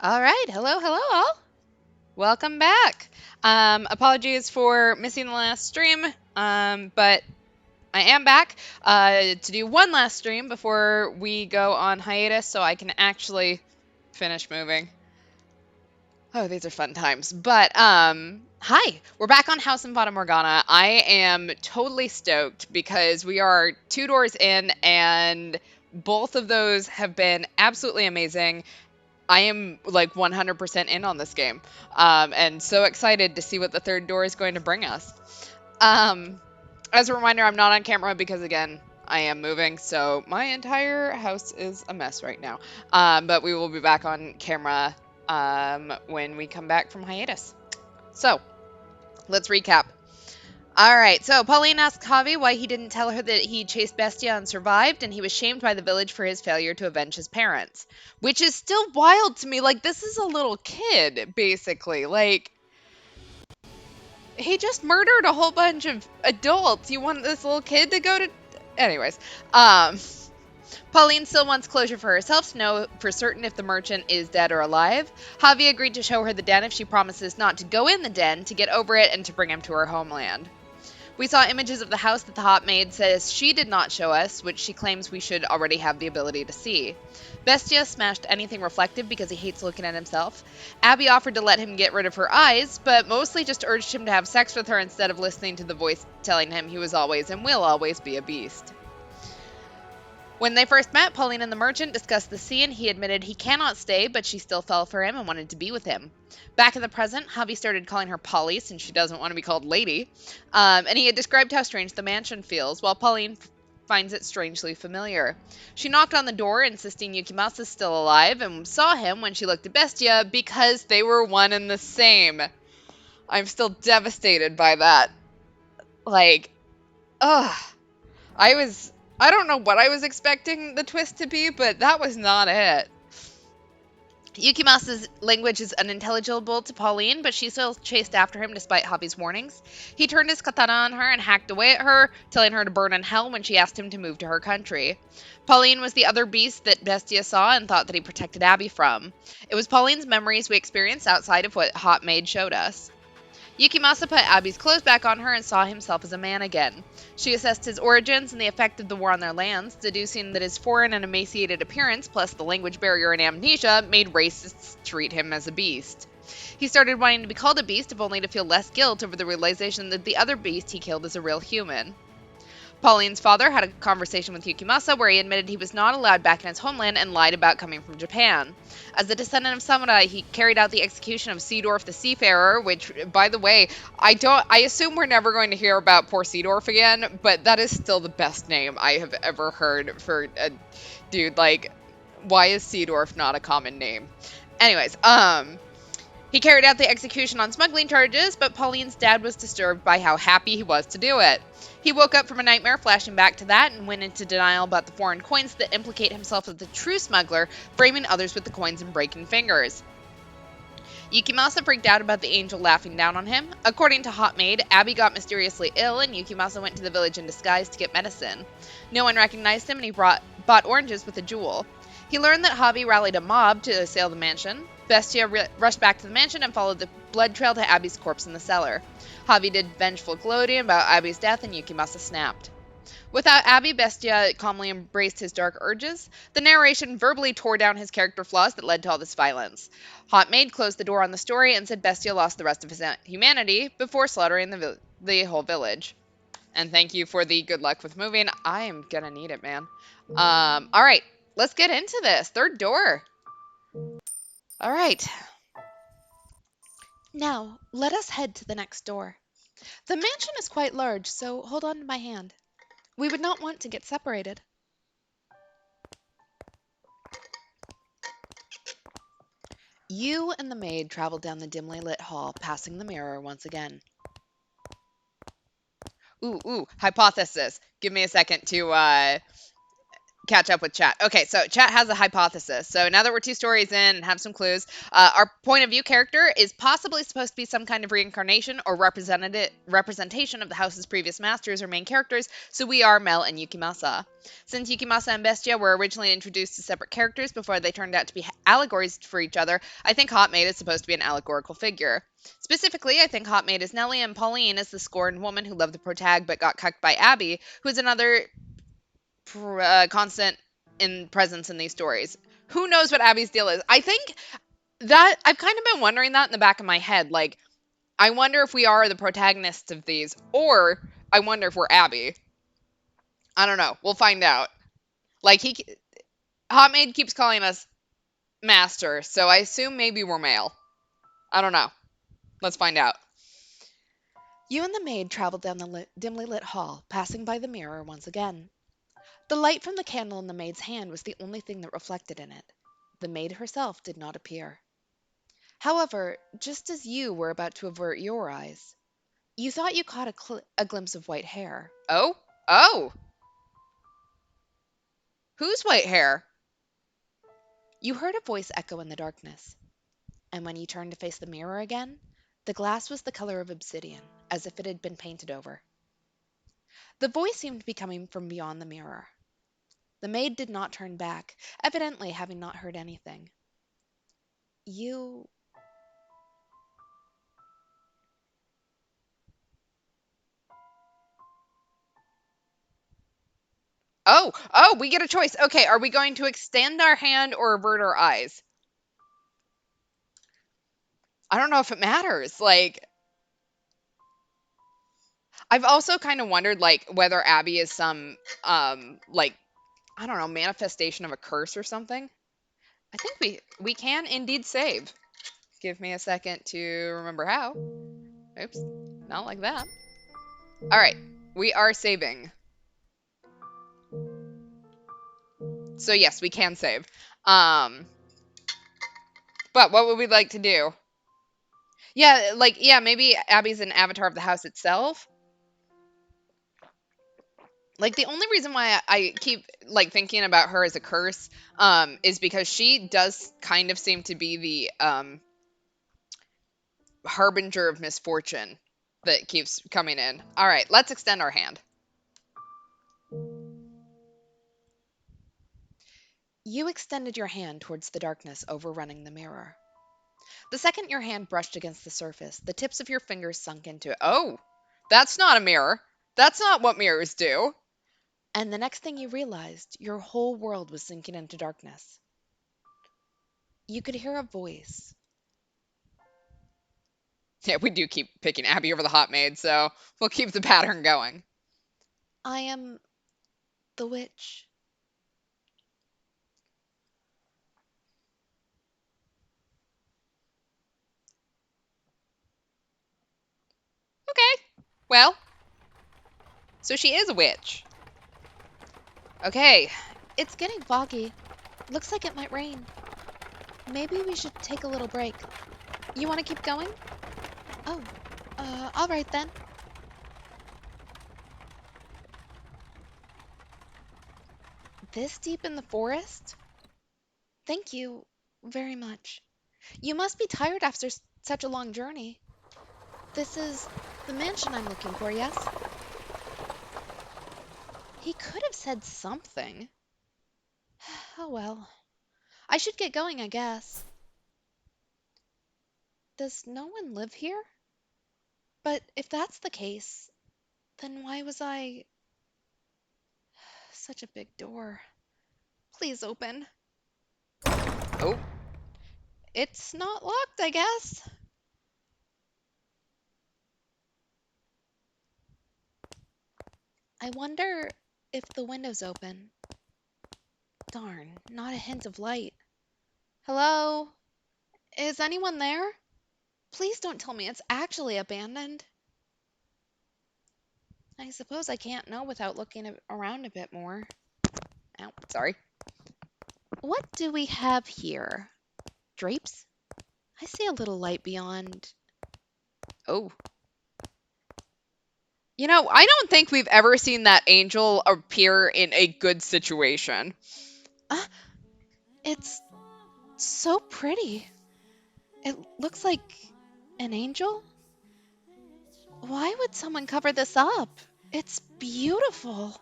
All right, hello all. Welcome back. Apologies for missing the last stream, but I am back to do one last stream before we go on hiatus so I can actually finish moving. Oh, these are fun times. But hi, we're back on House and Fata Morgana. I am totally stoked because we are 2 doors in and both of those have been absolutely amazing. I am like 100% in on this game, and so excited to see what the third door is going to bring us. Um, as a reminder, I'm not on camera because, again, I am moving, so my entire house is a mess right now. But we will be back on camera when we come back from hiatus. So, let's recap. All right, so Pauline asked Javi why he didn't tell her that he chased Bestia and survived, and he was shamed by the village for his failure to avenge his parents. Which is still wild to me. Like, this is a little kid, basically. Like, he just murdered a whole bunch of adults. You want this little kid to go to. Anyways, um, Pauline still wants closure for herself to know for certain if the merchant is dead or alive. Javi agreed to show her the den if she promises not to go in the den, to get over it, and to bring him to her homeland. We saw images of the house that the hot maid says she did not show us, which she claims we should already have the ability to see. Bestia smashed anything reflective because he hates looking at himself. Abby offered to let him get rid of her eyes, but mostly just urged him to have sex with her instead of listening to the voice telling him he was always and will always be a beast. When they first met, Pauline and the merchant discussed the sea, and he admitted he cannot stay, but she still fell for him and wanted to be with him. Back in the present, Javi started calling her Polly since she doesn't want to be called Lady, and he had described how strange the mansion feels, while Pauline finds it strangely familiar. She knocked on the door, insisting Yukimasa's still alive, and saw him when she looked at Bestia because they were one and the same. I'm still devastated by that. Like, ugh. I don't know what I was expecting the twist to be, but that was not it. Yukimasa's language is unintelligible to Pauline, but she still chased after him despite Javi's warnings. He turned his katana on her and hacked away at her, telling her to burn in hell when she asked him to move to her country. Pauline was the other beast that Bestia saw and thought that he protected Abby from. It was Pauline's memories we experienced outside of what Hot Maid showed us. Yukimasa put Abby's clothes back on her and saw himself as a man again. She assessed his origins and the effect of the war on their lands, deducing that his foreign and emaciated appearance, plus the language barrier and amnesia, made racists treat him as a beast. He started wanting to be called a beast, if only to feel less guilt over the realization that the other beast he killed is a real human. Pauline's father had a conversation with Yukimasa where he admitted he was not allowed back in his homeland and lied about coming from Japan. As a descendant of samurai, he carried out the execution of Seedorf the Seafarer, which, by the way, I assume we're never going to hear about poor Seedorf again, but that is still the best name I have ever heard for a dude. Like, why is Seedorf not a common name? Anyways, he carried out the execution on smuggling charges, but Pauline's dad was disturbed by how happy he was to do it. He woke up from a nightmare, flashing back to that, and went into denial about the foreign coins that implicate himself as the true smuggler, framing others with the coins and breaking fingers. Yukimasa freaked out about the angel laughing down on him. According to Hot Maid, Abby got mysteriously ill, and Yukimasa went to the village in disguise to get medicine. No one recognized him, and he bought oranges with a jewel. He learned that Javi rallied a mob to assail the mansion. Bestia rushed back to the mansion and followed the blood trail to Abby's corpse in the cellar. Javi did vengeful gloating about Abby's death, and Yukimasa snapped. Without Abby, Bestia calmly embraced his dark urges. The narration verbally tore down his character flaws that led to all this violence. Hot Maid closed the door on the story and said Bestia lost the rest of his humanity before slaughtering the whole village. And thank you for the good luck with moving. I am gonna need it, man. All right, let's get into this. Third door. All right. Now, let us head to the next door. The mansion is quite large, so hold on to my hand. We would not want to get separated. You and the maid traveled down the dimly lit hall, passing the mirror once again. Ooh, hypothesis. Give me a second to catch up with chat. Okay, so chat has a hypothesis. So now that we're 2 stories in and have some clues, our point of view character is possibly supposed to be some kind of reincarnation or representation of the house's previous masters or main characters. So we are Mel and Yukimasa. Since Yukimasa and Bestia were originally introduced as separate characters before they turned out to be allegories for each other, I think Hot Maid is supposed to be an allegorical figure. Specifically, I think Hot Maid is Nellie and Pauline is the scorned woman who loved the protag but got cucked by Abby, who is another constant in presence in these stories. Who knows what Abby's deal is? I think that I've kind of been wondering that in the back of my head. Like, I wonder if we are the protagonists of these, or I wonder if we're Abby. I don't know. We'll find out. Like Hot Maid keeps calling us master, so I assume maybe we're male. I don't know. Let's find out. You and the maid traveled down the dimly lit hall, passing by the mirror once again. The light from the candle in the maid's hand was the only thing that reflected in it. The maid herself did not appear. However, just as you were about to avert your eyes, you thought you caught a glimpse of white hair. Oh? Oh! Whose white hair? You heard a voice echo in the darkness, and when you turned to face the mirror again, the glass was the color of obsidian, as if it had been painted over. The voice seemed to be coming from beyond the mirror. The maid did not turn back, evidently having not heard anything. You... Oh, we get a choice. Okay, are we going to extend our hand or avert our eyes? I don't know if it matters. Like, I've also kind of wondered, like, whether Abby is some, like, I don't know, manifestation of a curse or something. I think we can indeed save. Give me a second to remember how. Oops, not like that. All right, we are saving. So yes, we can save. But what would we like to do? Yeah, like, yeah, maybe Abby's an avatar of the house itself. Like, the only reason why I keep, like, thinking about her as a curse, is because she does kind of seem to be the, harbinger of misfortune that keeps coming in. All right, let's extend our hand. You extended your hand towards the darkness overrunning the mirror. The second your hand brushed against the surface, the tips of your fingers sunk into it. Oh, that's not a mirror. That's not what mirrors do. And the next thing you realized, your whole world was sinking into darkness. You could hear a voice. Yeah, we do keep picking Abby over the hot maid, so we'll keep the pattern going. I am the witch. Okay, well, so she is a witch. Okay. It's getting foggy. Looks like it might rain. Maybe we should take a little break. You want to keep going? Oh, all right then. This deep in the forest? Thank you very much. You must be tired after such a long journey. This is the mansion I'm looking for, yes? He could have said something. Oh well. I should get going, I guess. Does no one live here? But if that's the case, then why was I... Such a big door. Please open. Oh. It's not locked, I guess. I wonder if the window's open. Darn, not a hint of light. Hello? Is anyone there? Please don't tell me it's actually abandoned. I suppose I can't know without looking around a bit more. Ow, sorry. What do we have here? Drapes? I see a little light beyond. Oh. I don't think we've ever seen that angel appear in a good situation. Uh, it's so pretty. It looks like an angel. Why would someone cover this up? It's beautiful.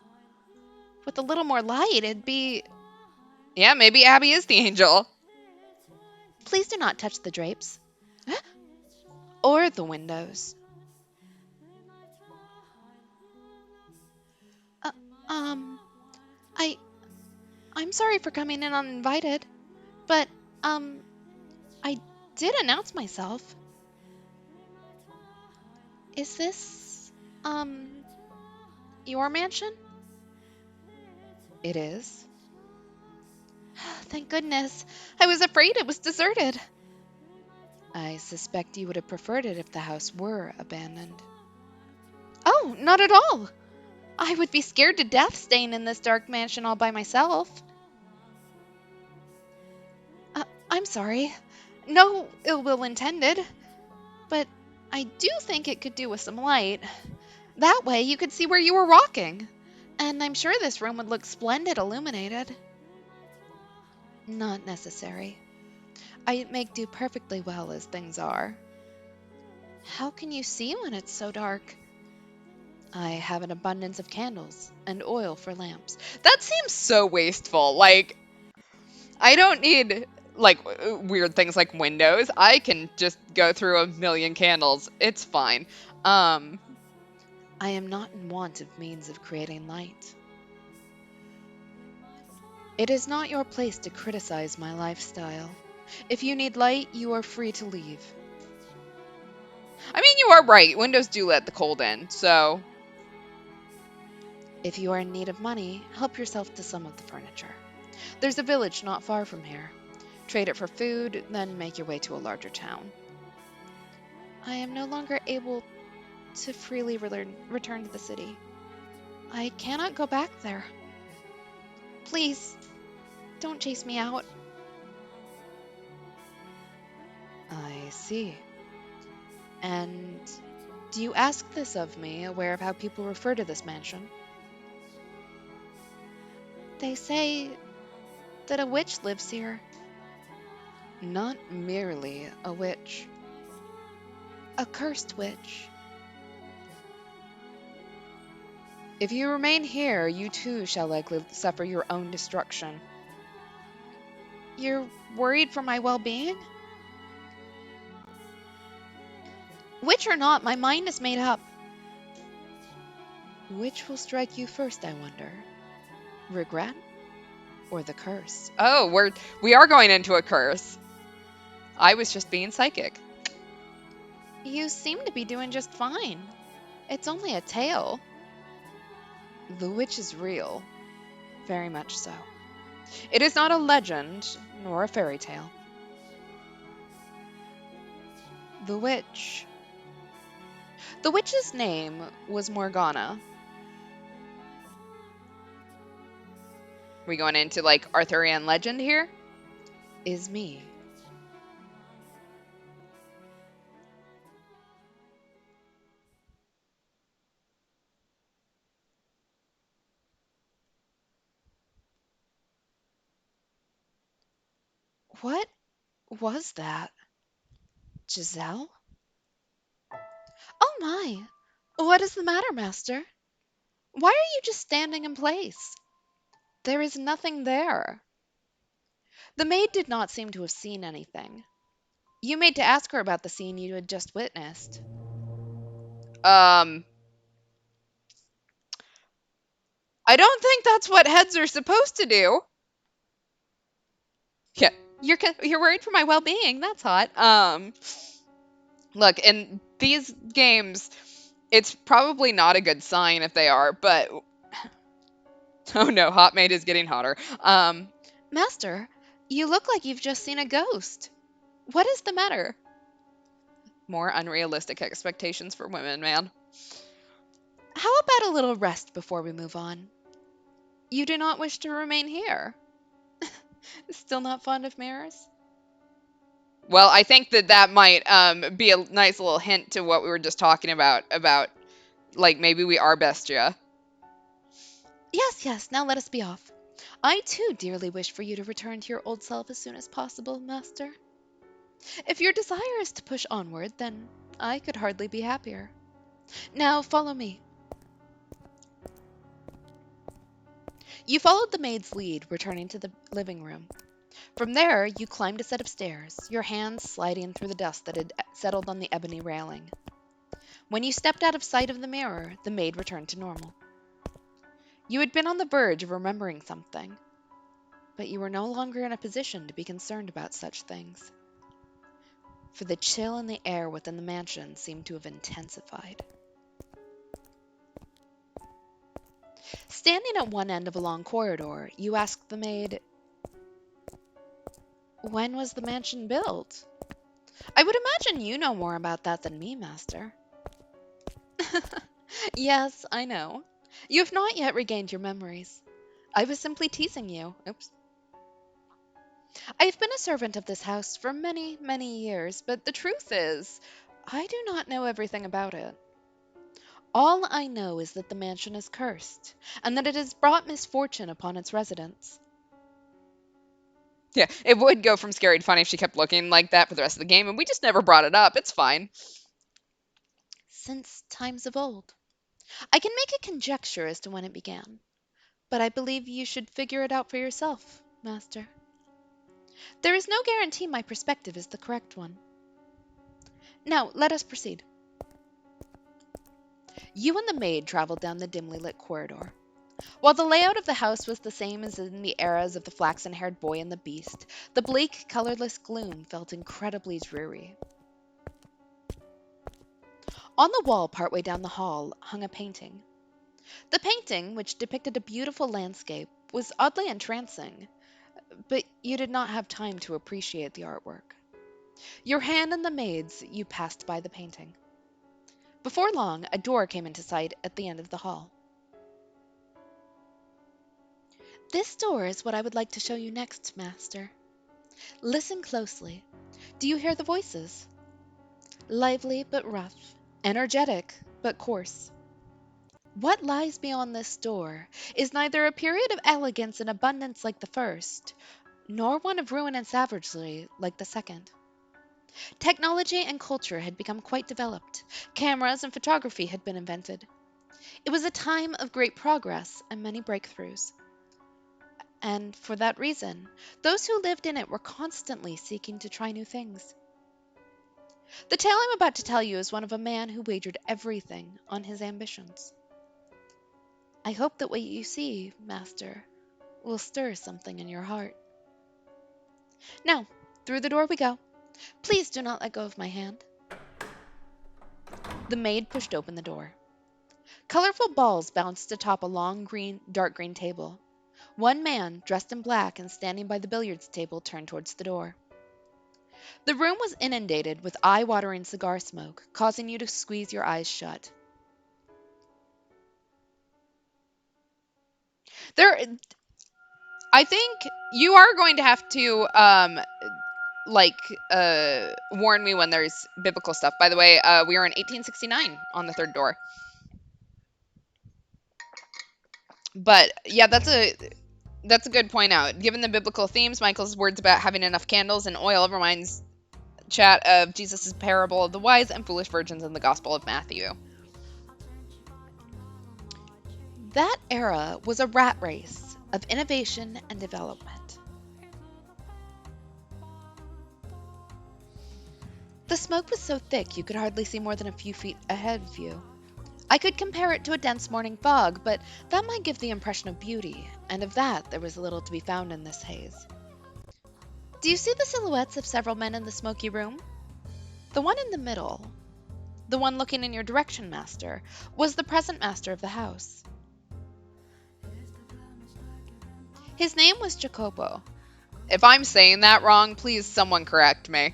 With a little more light, it'd be. Yeah, maybe Abby is the angel. Please do not touch the drapes. Or the windows. Uh, um, I. I'm sorry for coming in uninvited, but, um, I did announce myself. Is this, your mansion? It is. Thank goodness. I was afraid it was deserted. I suspect you would have preferred it if the house were abandoned. Oh, not at all. I would be scared to death staying in this dark mansion all by myself. I'm sorry. No ill will intended, but I do think it could do with some light. That way you could see where you were walking. And I'm sure this room would look splendid illuminated. Not necessary. I make do perfectly well as things are. How can you see when it's so dark? I have an abundance of candles and oil for lamps. That seems so wasteful. Like, I don't need like weird things like windows. I can just go through a million candles. It's fine. Um, I am not in want of means of creating light. It is not your place to criticize my lifestyle. If you need light, you are free to leave. I mean, you are right. Windows do let the cold in, so. If you are in need of money, help yourself to some of the furniture. There's a village not far from here. Trade it for food, then make your way to a larger town. I am no longer able to freely return to the city. I cannot go back there. Please, don't chase me out. I see. And do you ask this of me, aware of how people refer to this mansion? They say that a witch lives here. Not merely a witch. A cursed witch. If you remain here, you too shall likely suffer your own destruction. You're worried for my well-being? Witch or not, my mind is made up. Which will strike you first, I wonder? Regret or the curse? Oh, we are going into a curse. I was just being psychic. You seem to be doing just fine. It's only a tale. The witch is real. Very much so. It is not a legend, nor a fairy tale. The witch. The witch's name was Morgana. We going into like Arthurian legend here? Is me. What was that? Giselle? Oh my! What is the matter, master? Why are you just standing in place? There is nothing there. The maid did not seem to have seen anything. You made to ask her about the scene you had just witnessed. Um, I don't think that's what heads are supposed to do. Yeah, you're worried for my well-being. That's hot. Look, in these games, it's probably not a good sign if they are, but oh no, hot maid is getting hotter. Master, you look like you've just seen a ghost. What is the matter? More unrealistic expectations for women, man. How about a little rest before we move on? You do not wish to remain here? Still not fond of mirrors? Well, I think that might be a nice little hint to what we were just talking about Like, maybe we are bestia. Yes, yes, now let us be off. I too dearly wish for you to return to your old self as soon as possible, master. If your desire is to push onward, then I could hardly be happier. Now follow me. You followed the maid's lead, returning to the living room. From there, you climbed a set of stairs, your hands sliding through the dust that had settled on the ebony railing. When you stepped out of sight of the mirror, the maid returned to normal. You had been on the verge of remembering something, but you were no longer in a position to be concerned about such things, for the chill in the air within the mansion seemed to have intensified. Standing at one end of a long corridor, you asked the maid, "When was the mansion built?" "I would imagine you know more about that than me, master." "Yes, I know. You have not yet regained your memories. I was simply teasing you. Oops. I have been a servant of this house for many, many years, but the truth is, I do not know everything about it. All I know is that the mansion is cursed, and that it has brought misfortune upon its residents. Yeah, it would go from scary to funny if she kept looking like that for the rest of the game, and we just never brought it up. It's fine. Since times of old. I can make a conjecture as to when it began, but I believe you should figure it out for yourself, master. There is no guarantee my perspective is the correct one. Now, let us proceed. You and the maid traveled down the dimly lit corridor. While the layout of the house was the same as in the eras of the flaxen haired boy and the beast, the bleak, colorless gloom felt incredibly dreary. On the wall, partway down the hall, hung a painting. The painting, which depicted a beautiful landscape, was oddly entrancing, but you did not have time to appreciate the artwork. Your hand and the maid's, you passed by the painting. Before long, a door came into sight at the end of the hall. This door is what I would like to show you next, master. Listen closely. Do you hear the voices? Lively but rough, energetic but coarse. What lies beyond this door is neither a period of elegance and abundance like the first, nor one of ruin and savagery like the second. Technology and culture had become quite developed. Cameras and photography had been invented. It was a time of great progress and many breakthroughs. And for that reason, those who lived in it were constantly seeking to try new things. The tale I'm about to tell you is one of a man who wagered everything on his ambitions. I hope that what you see, master, will stir something in your heart. Now, through the door we go. Please do not let go of my hand. The maid pushed open the door. Colorful balls bounced atop a long dark green table. One man, dressed in black and standing by the billiards table, turned towards the door. The room was inundated with eye-watering cigar smoke, causing you to squeeze your eyes shut. There, I think you are going to have to like warn me when there's biblical stuff. By the way, we are in 1869 on the third door. But yeah, that's a good point out. Given the biblical themes, Michael's words about having enough candles and oil reminds chat of Jesus' parable of the wise and foolish virgins in the Gospel of Matthew. That era was a rat race of innovation and development. The smoke was so thick you could hardly see more than a few feet ahead of you. I could compare it to a dense morning fog, but that might give the impression of beauty, and of that there was little to be found in this haze. Do you see the silhouettes of several men in the smoky room? The one in the middle, the one looking in your direction, master, was the present master of the house. His name was Jacopo. If I'm saying that wrong, please someone correct me.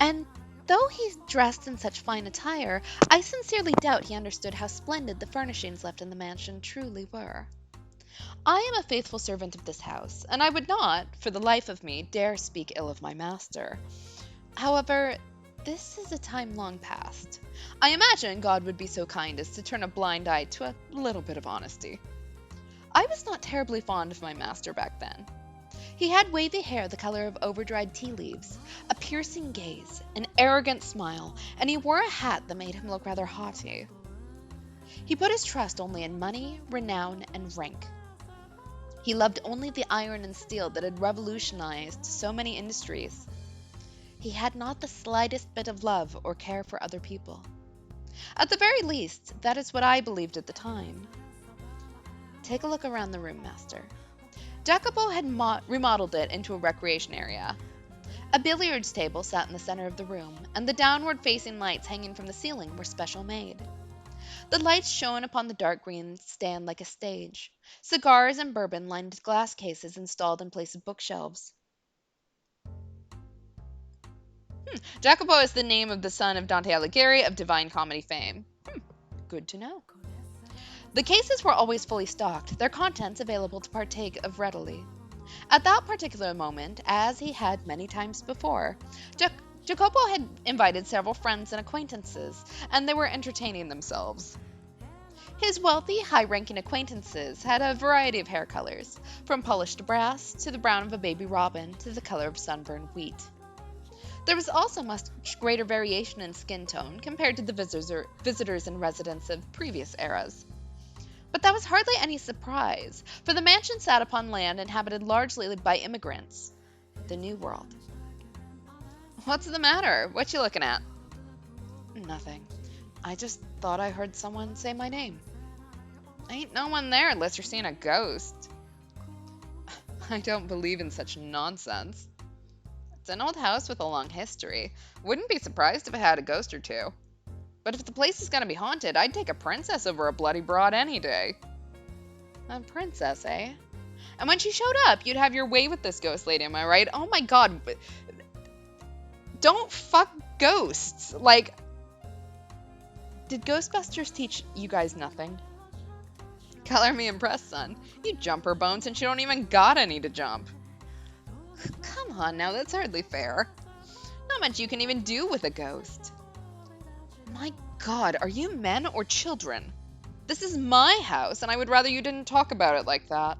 And though he dressed in such fine attire, I sincerely doubt he understood how splendid the furnishings left in the mansion truly were. I am a faithful servant of this house, and I would not, for the life of me, dare speak ill of my master. However, This is a time long past. I imagine God would be so kind as to turn a blind eye to a little bit of honesty. I was not terribly fond of my master back then. He had wavy hair the color of over-dried tea leaves, a piercing gaze, an arrogant smile, and he wore a hat that made him look rather haughty. He put his trust only in money, renown, and rank. He loved only the iron and steel that had revolutionized so many industries. He had not the slightest bit of love or care for other people. At the very least, that is what I believed at the time. Take a look around the room, master. Jacopo had remodeled it into a recreation area. A billiards table sat in the center of the room, and the downward-facing lights hanging from the ceiling were special made. The lights shone upon the dark green stand like a stage. Cigars and bourbon lined glass cases installed in place of bookshelves. Jacopo is the name of the son of Dante Alighieri of Divine Comedy fame. Good to know. The cases were always fully stocked, their contents available to partake of readily. At that particular moment, as he had many times before, Jacopo had invited several friends and acquaintances, and they were entertaining themselves. His wealthy, high-ranking acquaintances had a variety of hair colors, from polished brass to the brown of a baby robin to the color of sunburned wheat. There was also much greater variation in skin tone compared to the visitors and residents of previous eras. But that was hardly any surprise, for the mansion sat upon land inhabited largely by immigrants. The New World. What's the matter? What you looking at? Nothing. I just thought I heard someone say my name. Ain't no one there unless you're seeing a ghost. I don't believe in such nonsense. It's an old house with a long history. Wouldn't be surprised if it had a ghost or two. But if the place is gonna be haunted, I'd take a princess over a bloody broad any day. A princess, eh? And when she showed up, you'd have your way with this ghost lady, am I right? Oh my god. Don't fuck ghosts. Like, did Ghostbusters teach you guys nothing? Color me impressed, son. You jump her bones and she don't even got any to jump. Come on now, that's hardly fair. Not much you can even do with a ghost. My god, are you men or children? This is my house, and I would rather you didn't talk about it like that.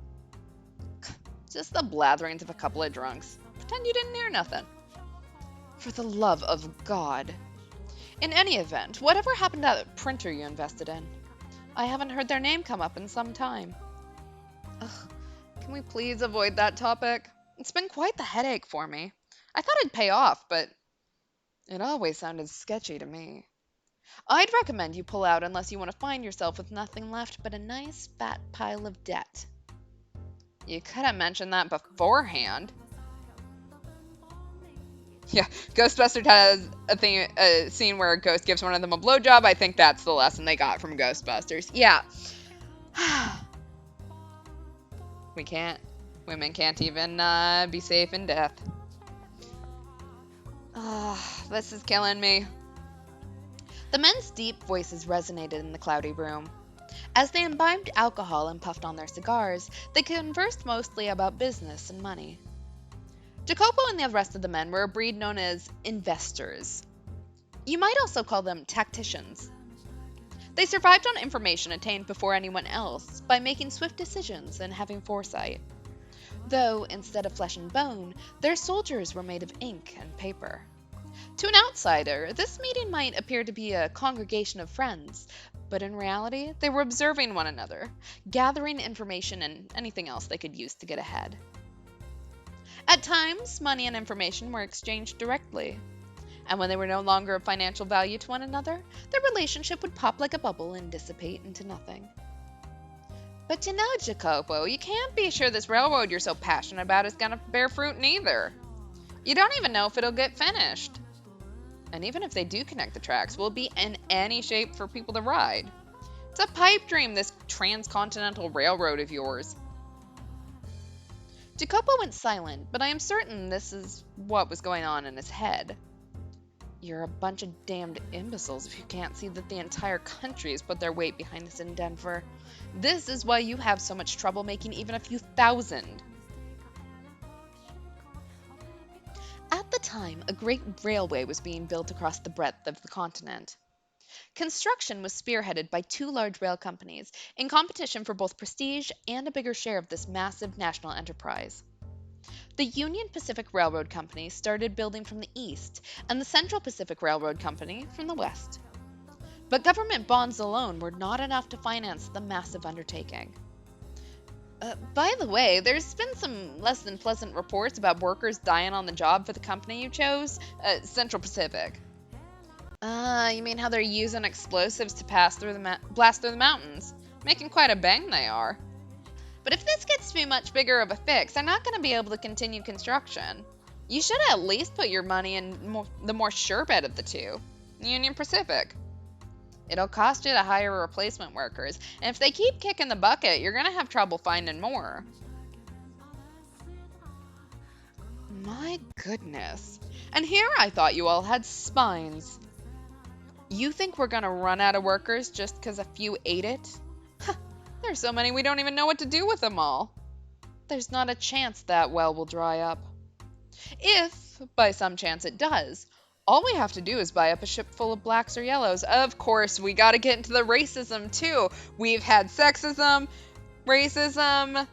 Just the blatherings of a couple of drunks. Pretend you didn't hear nothing. For the love of God. In any event, whatever happened to that printer you invested in? I haven't heard their name come up in some time. Ugh, can we please avoid that topic? It's been quite the headache for me. I thought it'd pay off, but it always sounded sketchy to me. I'd recommend you pull out unless you want to find yourself with nothing left but a nice fat pile of debt. You could have mentioned that beforehand. Yeah, Ghostbusters has a scene where a ghost gives one of them a blowjob. I think that's the lesson they got from Ghostbusters. Yeah. Women can't even be safe in death. This is killing me. The men's deep voices resonated in the cloudy room. As they imbibed alcohol and puffed on their cigars, they conversed mostly about business and money. Jacopo and the rest of the men were a breed known as investors. You might also call them tacticians. They survived on information attained before anyone else by making swift decisions and having foresight. Though, instead of flesh and bone, their soldiers were made of ink and paper. To an outsider, this meeting might appear to be a congregation of friends, but in reality, they were observing one another, gathering information and anything else they could use to get ahead. At times, money and information were exchanged directly, and when they were no longer of financial value to one another, their relationship would pop like a bubble and dissipate into nothing. But you know, Jacopo, you can't be sure this railroad you're so passionate about is gonna bear fruit neither. You don't even know if it'll get finished. And even if they do connect the tracks, will it be in any shape for people to ride? It's a pipe dream, this transcontinental railroad of yours. Jacopo went silent, but I am certain this is what was going on in his head. You're a bunch of damned imbeciles if you can't see that the entire country has put their weight behind us in Denver. This is why you have so much trouble making even a few thousand. At the time, a great railway was being built across the breadth of the continent. Construction was spearheaded by two large rail companies in competition for both prestige and a bigger share of this massive national enterprise. The Union Pacific Railroad Company started building from the east, and the Central Pacific Railroad Company from the west. But government bonds alone were not enough to finance the massive undertaking. By the way, there's been some less than pleasant reports about workers dying on the job for the company you chose, Central Pacific. You mean how they're using explosives to blast through the mountains? Making quite a bang they are. But if this gets to be much bigger of a fix, they're not going to be able to continue construction. You should at least put your money in the more sure bet of the two, Union Pacific. It'll cost you to hire replacement workers, and if they keep kicking the bucket, you're going to have trouble finding more. My goodness. And here I thought you all had spines. You think we're going to run out of workers just because a few ate it? There's so many we don't even know what to do with them all. There's not a chance that well will dry up. If, by some chance, it does, all we have to do is buy up a ship full of blacks or yellows. Of course, we gotta get into the racism, too. We've had sexism, racism.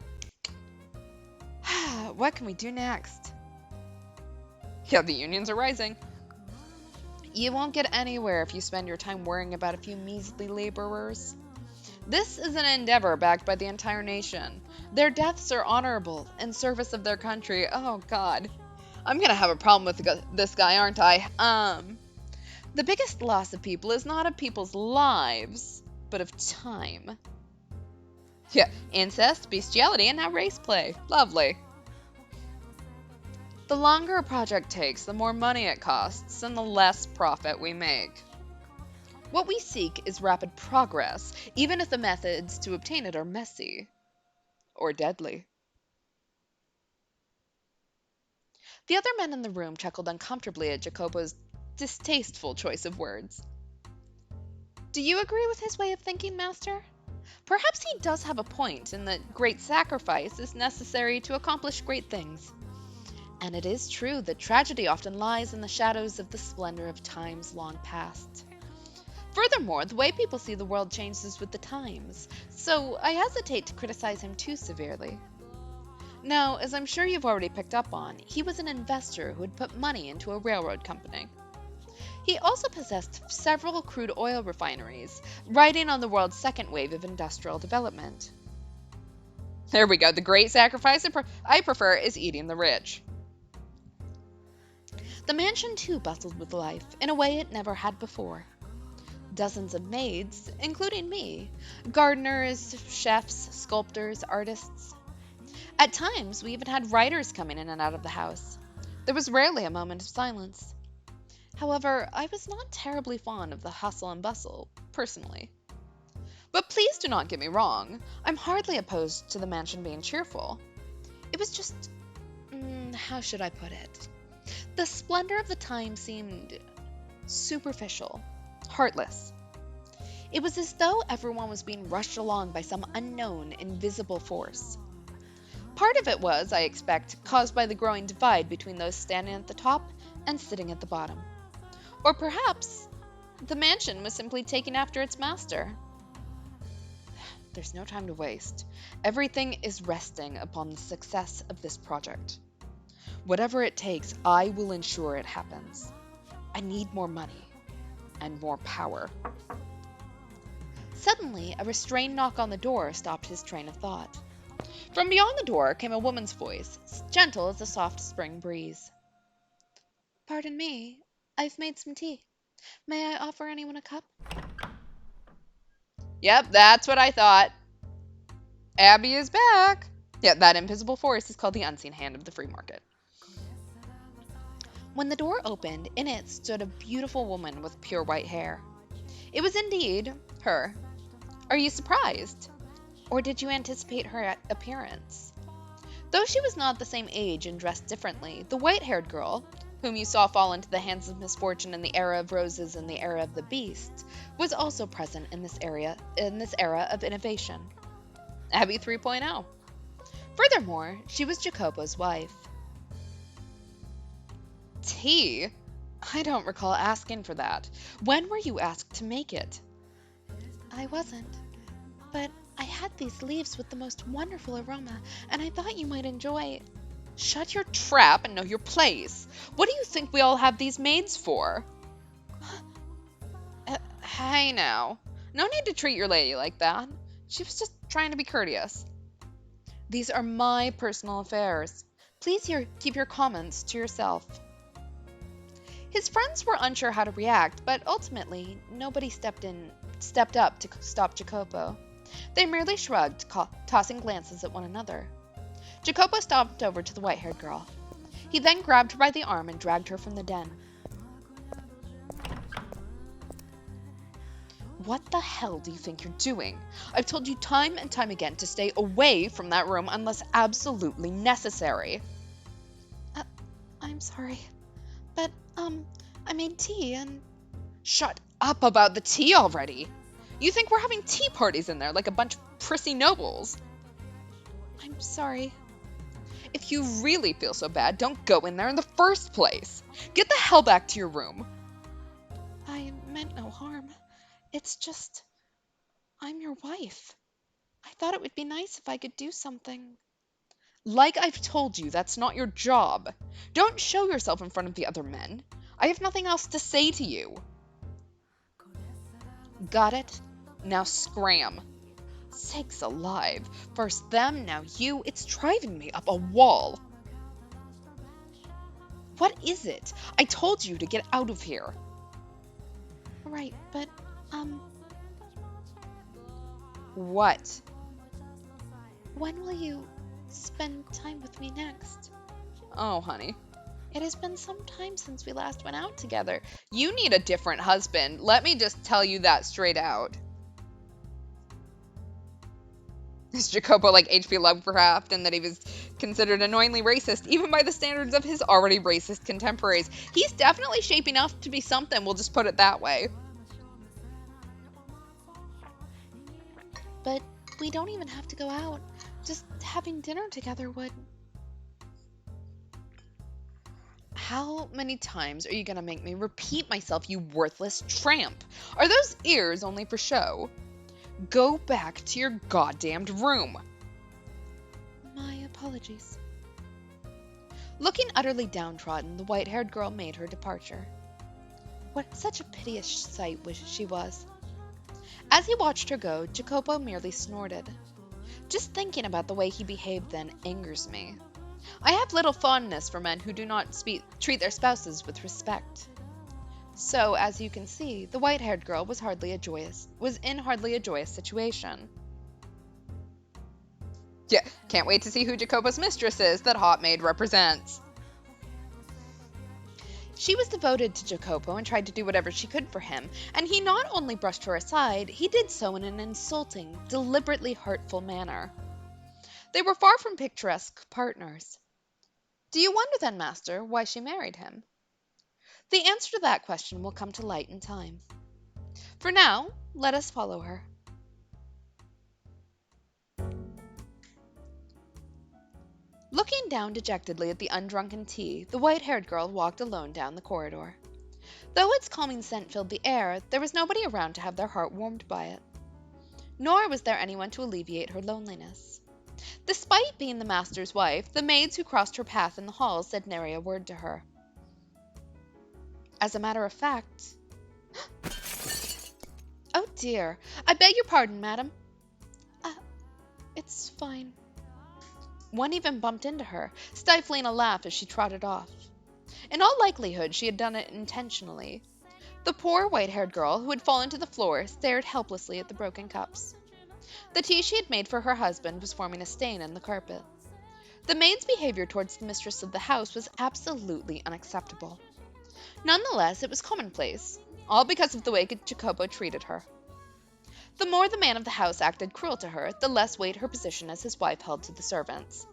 What can we do next? Yeah, the unions are rising. You won't get anywhere if you spend your time worrying about a few measly laborers. This is an endeavor backed by the entire nation. Their deaths are honorable in service of their country. Oh, God. I'm gonna have a problem with this guy, aren't I? The biggest loss of people is not of people's lives, but of time. Yeah, incest, bestiality, and now race play. Lovely. The longer a project takes, the more money it costs, and the less profit we make. What we seek is rapid progress, even if the methods to obtain it are messy or deadly. The other men in the room chuckled uncomfortably at Jacopo's distasteful choice of words. Do you agree with his way of thinking, Master? Perhaps he does have a point in that great sacrifice is necessary to accomplish great things. And it is true that tragedy often lies in the shadows of the splendor of times long past. Furthermore, the way people see the world changes with the times, so I hesitate to criticize him too severely. Now, as I'm sure you've already picked up on, he was an investor who had put money into a railroad company. He also possessed several crude oil refineries, riding on the world's second wave of industrial development. There we go, the great sacrifice I prefer is eating the rich. The mansion too bustled with life, in a way it never had before. Dozens of maids, including me, gardeners, chefs, sculptors, artists. At times, we even had writers coming in and out of the house. There was rarely a moment of silence. However, I was not terribly fond of the hustle and bustle, personally. But please do not get me wrong. I'm hardly opposed to the mansion being cheerful. It was just... how should I put it? The splendor of the time seemed superficial, heartless. It was as though everyone was being rushed along by some unknown, invisible force. Part of it was, I expect, caused by the growing divide between those standing at the top and sitting at the bottom. Or perhaps the mansion was simply taking after its master. There's no time to waste. Everything is resting upon the success of this project. Whatever it takes, I will ensure it happens. I need more money and more power. Suddenly, a restrained knock on the door stopped his train of thought. From beyond the door came a woman's voice, gentle as a soft spring breeze. Pardon me, I've made some tea. May I offer anyone a cup? Yep, that's what I thought. Abby is back. Yeah, that invisible force is called the unseen hand of the free market. When the door opened, in it stood a beautiful woman with pure white hair. It was indeed her. Are you surprised? Or did you anticipate her appearance? Though she was not the same age and dressed differently, the white-haired girl, whom you saw fall into the hands of misfortune in the era of roses and the era of the beast, was also present in this era of innovation. Abby 3.0. Furthermore, she was Jacopo's wife. Tea? I don't recall asking for that. When were you asked to make it? I wasn't, but I had these leaves with the most wonderful aroma, and I thought you might enjoy. Shut your trap and know your place. What do you think we all have these maids for? Hey now. No need to treat your lady like that. She was just trying to be courteous. These are my personal affairs. Please keep your comments to yourself. His friends were unsure how to react, but ultimately nobody stepped up to stop Jacopo. They merely shrugged, tossing glances at one another. Jacopo stomped over to the white-haired girl. He then grabbed her by the arm and dragged her from the den. What the hell do you think you're doing? I've told you time and time again to stay away from that room unless absolutely necessary. I'm sorry, but, I made tea and. Shut up about the tea already. You think we're having tea parties in there like a bunch of prissy nobles? I'm sorry. If you really feel so bad, don't go in there in the first place. Get the hell back to your room. I meant no harm. It's just. I'm your wife. I thought it would be nice if I could do something. Like I've told you, that's not your job. Don't show yourself in front of the other men. I have nothing else to say to you. Got it? Now scram. Sakes alive. First them, now you. It's driving me up a wall. What is it? I told you to get out of here. Right, but, What? when will you spend time with me next? Oh, honey. It has been some time since we last went out together. You need a different husband. Let me just tell you that straight out. Is Jacopo like H.P. Lovecraft and that he was considered annoyingly racist, even by the standards of his already racist contemporaries? He's definitely shaping up to be something, we'll just put it that way. But we don't even have to go out. Just having dinner together would. How many times are you gonna make me repeat myself, you worthless tramp? Are those ears only for show? Go back to your goddamned room. My apologies. Looking utterly downtrodden, the white-haired girl made her departure. What such a piteous sight she was. As he watched her go, Jacopo merely snorted. Just thinking about the way he behaved then angers me. I have little fondness for men who do not treat their spouses with respect. So, as you can see, the white-haired girl was in hardly a joyous situation. Yeah, can't wait to see who Jacopo's mistress is that hot maid represents. She was devoted to Jacopo and tried to do whatever she could for him, and he not only brushed her aside, he did so in an insulting, deliberately hurtful manner. They were far from picturesque partners. Do you wonder then, master, why she married him? The answer to that question will come to light in time. For now, let us follow her. Looking down dejectedly at the undrunken tea, the white-haired girl walked alone down the corridor. Though its calming scent filled the air, there was nobody around to have their heart warmed by it. Nor was there anyone to alleviate her loneliness. Despite being the master's wife, the maids who crossed her path in the hall said nary a word to her. As a matter of fact... Oh dear, I beg your pardon, madam. It's fine. One even bumped into her, stifling a laugh as she trotted off. In all likelihood, she had done it intentionally. The poor white-haired girl, who had fallen to the floor, stared helplessly at the broken cups. The tea she had made for her husband was forming a stain in the carpet. The maid's behavior towards the mistress of the house was absolutely unacceptable. Nonetheless, it was commonplace, all because of the way Jacopo treated her. The more the man of the house acted cruel to her, the less weight her position as his wife held to the servants.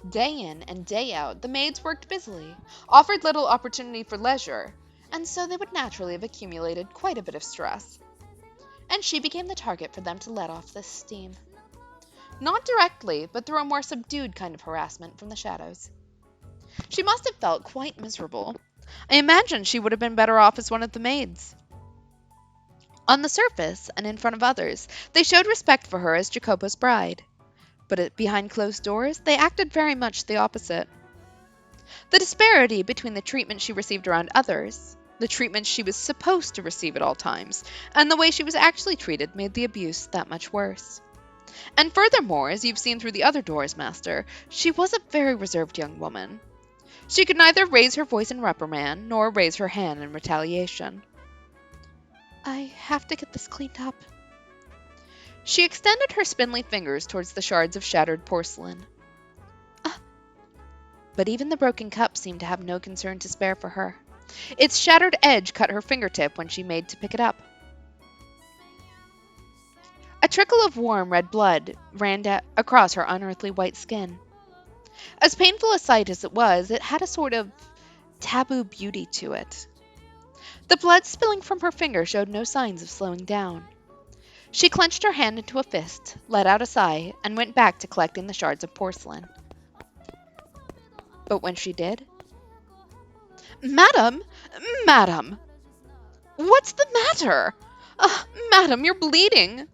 Day in and day out, the maids worked busily, offered little opportunity for leisure, and so they would naturally have accumulated quite a bit of stress. And she became the target for them to let off this steam. Not directly, but through a more subdued kind of harassment from the shadows. She must have felt quite miserable. I imagine she would have been better off as one of the maids. On the surface, and in front of others, they showed respect for her as Jacopo's bride. But behind closed doors, they acted very much the opposite. The disparity between the treatment she received around others, the treatment she was supposed to receive at all times, and the way she was actually treated made the abuse that much worse. And furthermore, as you've seen through the other doors, Master, she was a very reserved young woman. She could neither raise her voice in reprimand nor raise her hand in retaliation. I have to get this cleaned up. She extended her spindly fingers towards the shards of shattered porcelain. Ah, but even the broken cup seemed to have no concern to spare for her. Its shattered edge cut her fingertip when she made to pick it up. A trickle of warm red blood ran across her unearthly white skin. As painful a sight as it was, it had a sort of taboo beauty to it. The blood spilling from her finger showed no signs of slowing down. She clenched her hand into a fist, let out a sigh, and went back to collecting the shards of porcelain. But when she did... Madam! Madam! What's the matter? Madam, you're bleeding!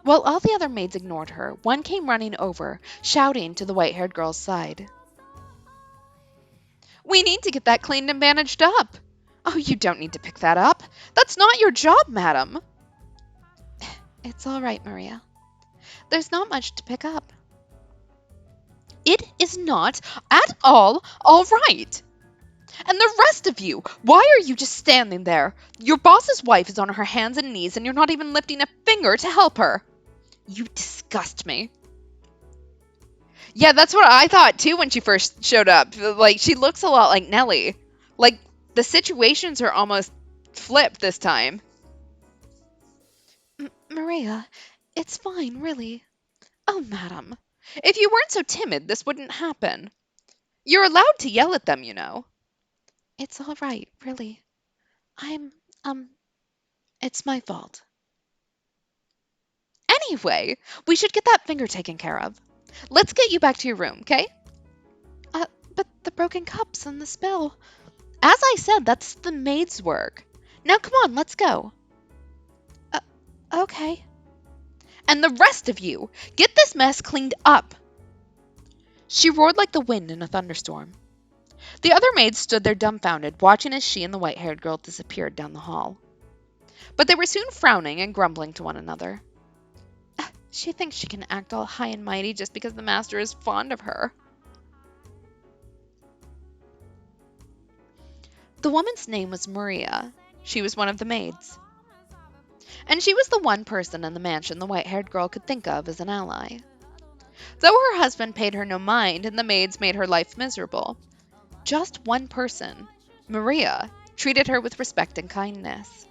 While all the other maids ignored her, one came running over, shouting to the white-haired girl's side. We need to get that cleaned and bandaged up. Oh, you don't need to pick that up. That's not your job, madam. It's all right, Maria. There's not much to pick up. It is not at all right. And the rest of you, why are you just standing there? Your boss's wife is on her hands and knees, and you're not even lifting a finger to help her. You disgust me. Yeah, that's what I thought too when she first showed up. Like, she looks a lot like Nellie. Like, the situations are almost flipped this time. Maria, it's fine, really. Oh, madam. If you weren't so timid, this wouldn't happen. You're allowed to yell at them, you know. It's all right, really. I'm, it's my fault. Anyway, we should get that finger taken care of. Let's get you back to your room, okay? But the broken cups and the spill. As I said, that's the maid's work. Now come on, let's go. Okay. And the rest of you, get this mess cleaned up. She roared like the wind in a thunderstorm. The other maids stood there dumbfounded, watching as she and the white-haired girl disappeared down the hall. But they were soon frowning and grumbling to one another. She thinks she can act all high and mighty just because the master is fond of her. The woman's name was Maria. She was one of the maids. And she was the one person in the mansion the white-haired girl could think of as an ally. Though her husband paid her no mind and the maids made her life miserable, just one person, Maria, treated her with respect and kindness.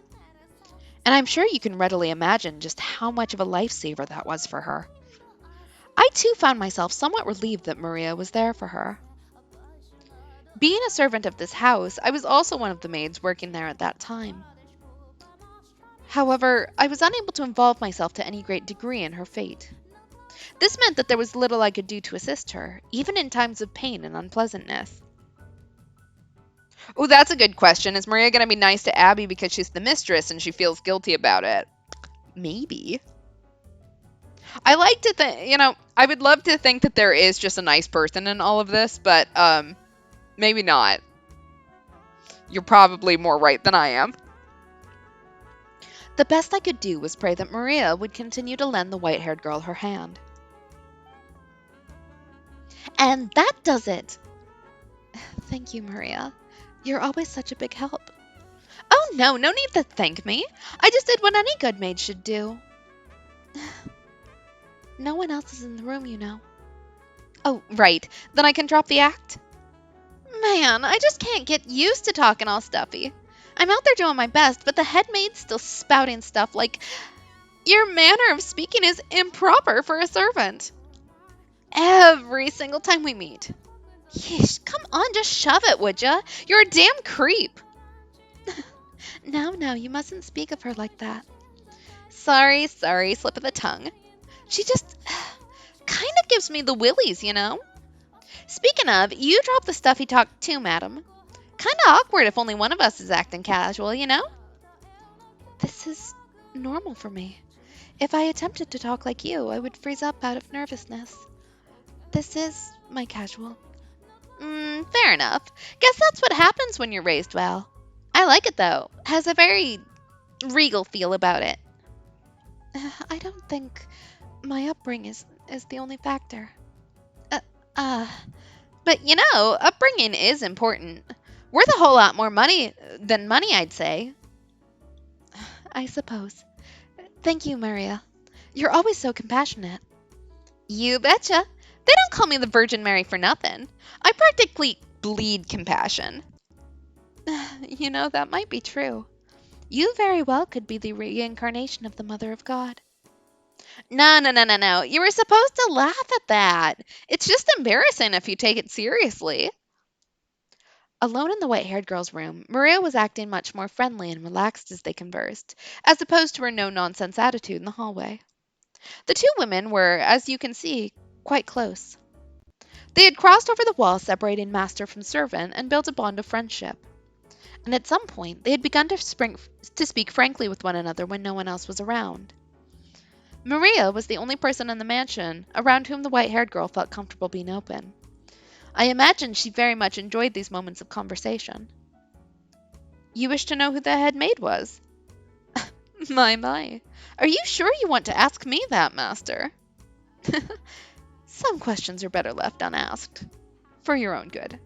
And I'm sure you can readily imagine just how much of a lifesaver that was for her. I too found myself somewhat relieved that Maria was there for her. Being a servant of this house, I was also one of the maids working there at that time. However, I was unable to involve myself to any great degree in her fate. This meant that there was little I could do to assist her, even in times of pain and unpleasantness. Oh, that's a good question. Is Maria going to be nice to Abby because she's the mistress and she feels guilty about it? Maybe. I like to think, I would love to think that there is just a nice person in all of this, but maybe not. You're probably more right than I am. The best I could do was pray that Maria would continue to lend the white-haired girl her hand. And that does it! Thank you, Maria. You're always such a big help. Oh, no need to thank me. I just did what any good maid should do. No one else is in the room, you know. Oh, right. Then I can drop the act? Man, I just can't get used to talking all stuffy. I'm out there doing my best, but the head maid's still spouting stuff like, your manner of speaking is improper for a servant. Every single time we meet. Yeesh, come on, just shove it, would ya? You're a damn creep. No, you mustn't speak of her like that. Sorry, slip of the tongue. She just kind of gives me the willies, you know? Speaking of, you drop the stuffy talk too, madam. Kinda awkward if only one of us is acting casual, you know? This is normal for me. If I attempted to talk like you, I would freeze up out of nervousness. This is my casual. Fair enough. Guess that's what happens when you're raised well. I like it though. Has a very regal feel about it. I don't think my upbringing is the only factor. Uh, uh, but you know, upbringing is important. Worth a whole lot more money than money, I'd say. I suppose. Thank you, Maria. You're always so compassionate. You betcha. They don't call me the Virgin Mary for nothing. I practically bleed compassion. You know, that might be true. You very well could be the reincarnation of the Mother of God. No, no, no, no, no. You were supposed to laugh at that. It's just embarrassing if you take it seriously. Alone in the white haired girl's room, Maria was acting much more friendly and relaxed as they conversed, as opposed to her no nonsense attitude in the hallway. The two women were, as you can see, quite close. They had crossed over the wall separating master from servant and built a bond of friendship. And at some point, they had begun to speak frankly with one another when no one else was around. Maria was the only person in the mansion around whom the white haired girl felt comfortable being open. I imagine she very much enjoyed these moments of conversation. You wish to know who the head maid was? My, my. Are you sure you want to ask me that, master? Some questions are better left unasked. For your own good.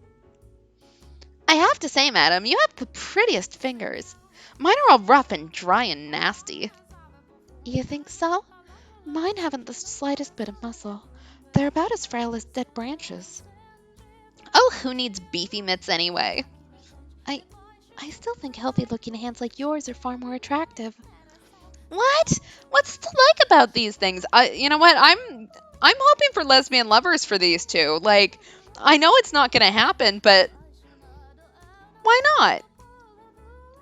I have to say, madam, you have the prettiest fingers. Mine are all rough and dry and nasty. You think so? Mine haven't the slightest bit of muscle. They're about as frail as dead branches. Oh, who needs beefy mitts anyway? I I still think healthy looking hands like yours are far more attractive. What? What's to like about these things? You know what? I'm hoping for lesbian lovers for these two. Like, I know it's not going to happen, but why not?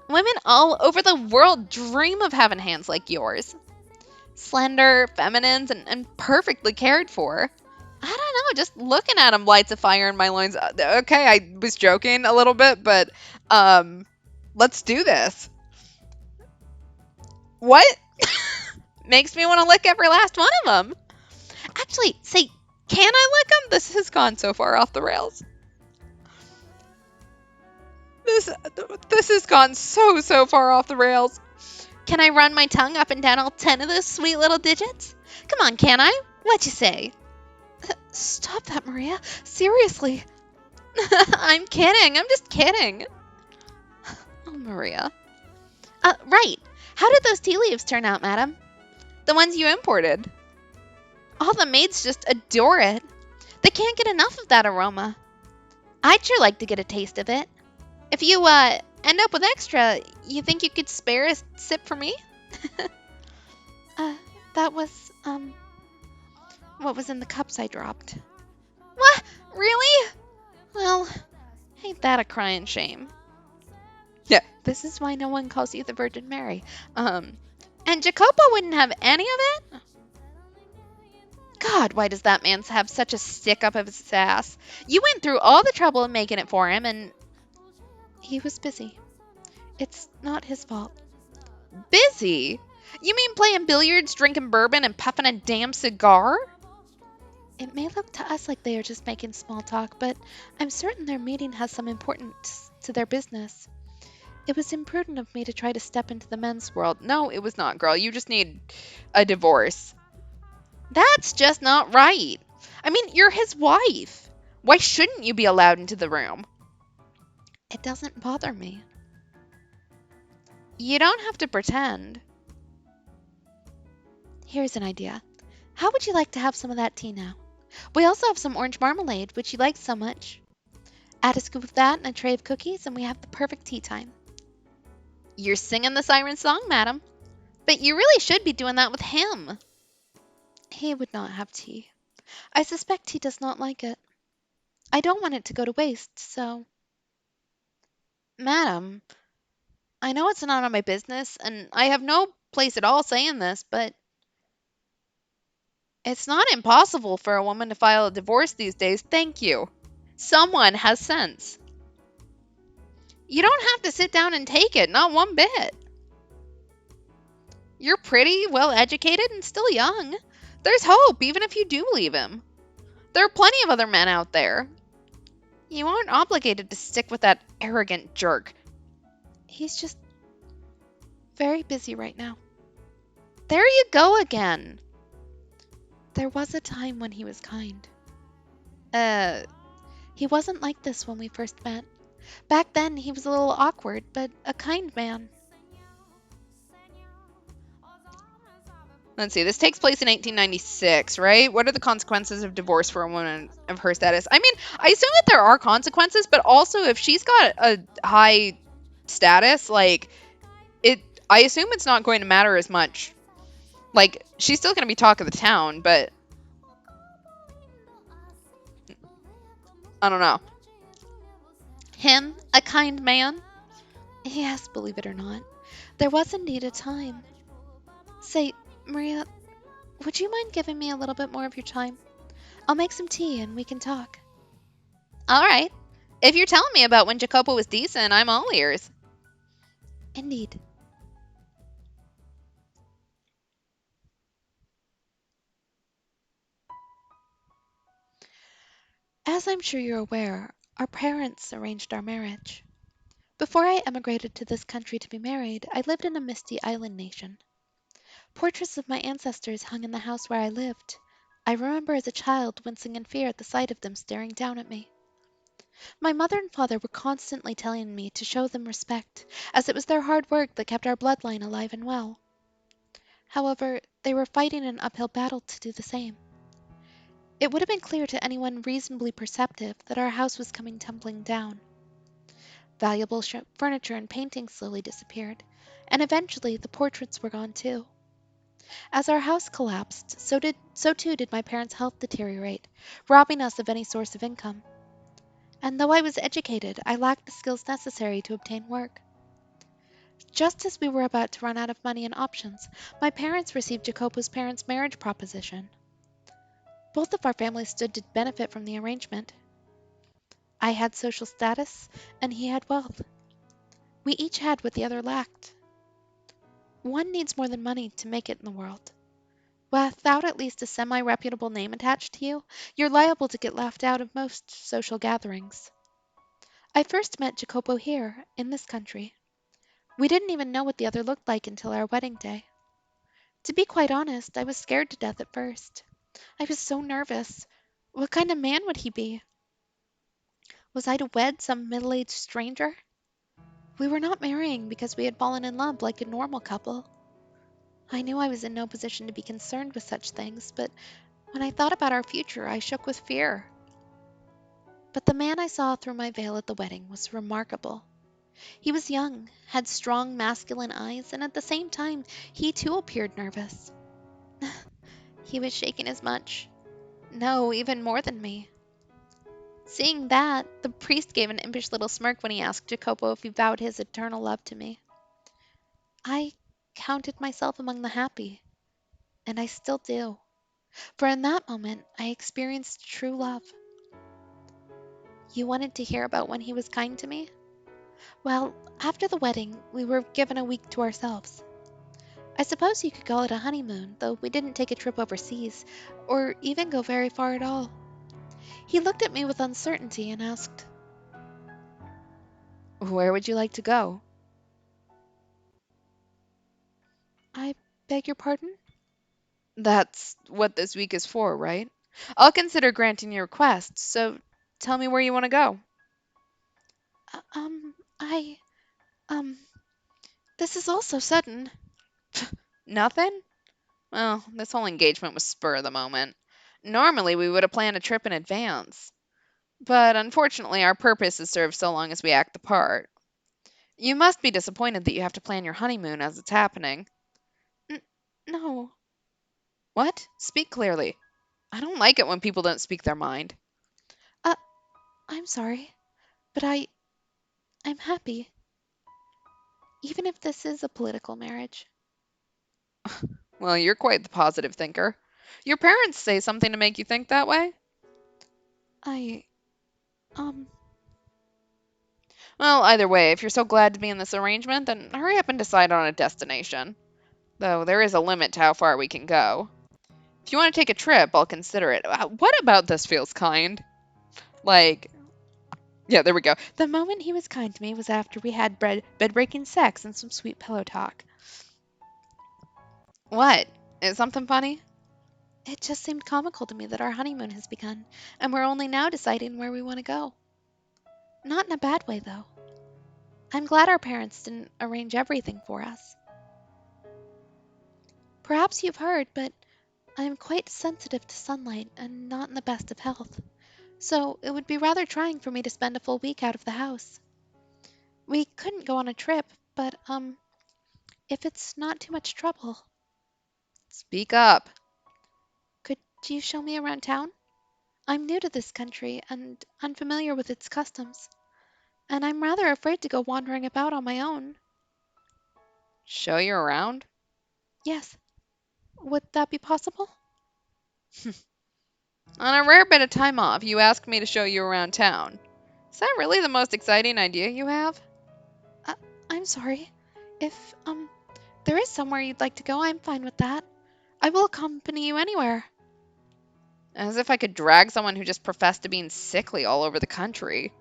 Women all over the world dream of having hands like yours. Slender, feminine, and perfectly cared for. I don't know, just looking at them lights a fire in my loins. Okay, I was joking a little bit, but um, let's do this. What? Makes me want to lick every last one of them. Actually, say, can I lick them? This has gone so far off the rails. This this has gone so far off the rails. Can I run my tongue up and down all 10 of those sweet little digits? Come on, can I? What you say? Stop that, Maria. Seriously. I'm kidding. I'm just kidding. Oh, Maria. Right. How did those tea leaves turn out, madam? The ones you imported. All the maids just adore it. They can't get enough of that aroma. I'd sure like to get a taste of it. If you, end up with extra, you think you could spare a sip for me? uh, that was, what was in the cups I dropped. What? Really? Well, ain't that a crying shame? Yeah, this is why no one calls you the Virgin Mary. And Jacopo wouldn't have any of it? God, why does that man have such a stick up of his ass? You went through all the trouble of making it for him, and he was busy. It's not his fault. Busy? You mean playing billiards, drinking bourbon, and puffing a damn cigar? It may look to us like they are just making small talk, but I'm certain their meeting has some importance to their business. It was imprudent of me to try to step into the men's world. No, it was not, girl. You just need a divorce. That's just not right. I mean, you're his wife. Why shouldn't you be allowed into the room? It doesn't bother me. You don't have to pretend. Here's an idea. How would you like to have some of that tea now? We also have some orange marmalade, which you like so much. Add a scoop of that and a tray of cookies, and we have the perfect tea time. You're singing the siren song, madam. But you really should be doing that with him. He would not have tea. I suspect he does not like it. I don't want it to go to waste, so... Madam, I know it's none of my business, and I have no place at all saying this, but it's not impossible for a woman to file a divorce these days. Thank you. Someone has sense. You don't have to sit down and take it, not one bit. You're pretty, well educated, and still young. There's hope, even if you do leave him. There are plenty of other men out there. You aren't obligated to stick with that arrogant jerk. He's just very busy right now. There you go again. There was a time when he was kind. Uh, He wasn't like this when we first met. Back then, he was a little awkward, but a kind man. let's see. This takes place in 1896, right? What are the consequences of divorce for a woman of her status? I mean, I assume that there are consequences, but also if she's got a high status, like it, I assume it's not going to matter as much. Like she's still going to be talk of the town, but I don't know. Him, a kind man? Yes, believe it or not. There was indeed a time. Say, Maria, would you mind giving me a little bit more of your time? I'll make some tea and we can talk. All right. If you're telling me about when Jacopo was decent, I'm all ears. Indeed. As I'm sure you're aware, our parents arranged our marriage. Before I emigrated to this country to be married, I lived in a misty island nation. Portraits of my ancestors hung in the house where I lived. I remember as a child wincing in fear at the sight of them staring down at me. My mother and father were constantly telling me to show them respect, as it was their hard work that kept our bloodline alive and well. However, they were fighting an uphill battle to do the same. It would have been clear to anyone reasonably perceptive that our house was coming tumbling down. Valuable furniture and paintings slowly disappeared, and eventually the portraits were gone too. As our house collapsed, so too did my parents' health deteriorate, robbing us of any source of income. And though I was educated, I lacked the skills necessary to obtain work. Just as we were about to run out of money and options, my parents received Jacopo's parents' marriage proposition. Both of our families stood to benefit from the arrangement. I had social status, and he had wealth. We each had what the other lacked. One needs more than money to make it in the world. Without at least a semi reputable name attached to you, you're liable to get laughed out of most social gatherings. I first met Jacopo here, in this country. We didn't even know what the other looked like until our wedding day. To be quite honest, I was scared to death at first. I was so nervous. What kind of man would he be? Was I to wed some middle aged stranger? We were not marrying because we had fallen in love like a normal couple. I knew I was in no position to be concerned with such things, but when I thought about our future, I shook with fear. But the man I saw through my veil at the wedding was remarkable. He was young, had strong masculine eyes, and at the same time, he too appeared nervous. He was shaking as much. No, even more than me. Seeing that, the priest gave an impish little smirk when he asked Jacopo if he vowed his eternal love to me. I counted myself among the happy, and I still do. For in that moment, I experienced true love. You wanted to hear about when he was kind to me? Well, after the wedding, we were given a week to ourselves. I suppose you could call it a honeymoon, though we didn't take a trip overseas, or even go very far at all. He looked at me with uncertainty and asked, Where would you like to go? I beg your pardon? That's what this week is for, right? I'll consider granting your request, so tell me where you want to go. "Uh, I, um, this is all so sudden." Nothing? Well, this whole engagement was spur of the moment. Normally, we would have planned a trip in advance. But unfortunately, our purpose is served so long as we act the part. You must be disappointed that you have to plan your honeymoon as it's happening. N- no, What? Speak clearly. I don't like it when people don't speak their mind. uh, I'm sorry, but I'm happy, even if this is a political marriage. Well, you're quite the positive thinker. Your parents say something to make you think that way? I, Um, Well, either way, if you're so glad to be in this arrangement, then hurry up and decide on a destination. Though there is a limit to how far we can go. If you want to take a trip, I'll consider it. What about this feels kind? Like, yeah, there we go. the moment he was kind to me was after we had bed-breaking sex and some sweet pillow talk. What? Is something funny? It just seemed comical to me that our honeymoon has begun, and we're only now deciding where we want to go. Not in a bad way, though. I'm glad our parents didn't arrange everything for us. Perhaps you've heard, but I am quite sensitive to sunlight and not in the best of health, so it would be rather trying for me to spend a full week out of the house. We couldn't go on a trip, but, if it's not too much trouble, Speak up. could you show me around town? I'm new to this country and unfamiliar with its customs, and I'm rather afraid to go wandering about on my own. Show you around? Yes, would that be possible? On a rare bit of time off, you asked me to show you around town. Is that really the most exciting idea you have? Uh, I'm sorry. If, there is somewhere you'd like to go, I'm fine with that. I will accompany you anywhere. As if I could drag someone who just professed to being sickly all over the country.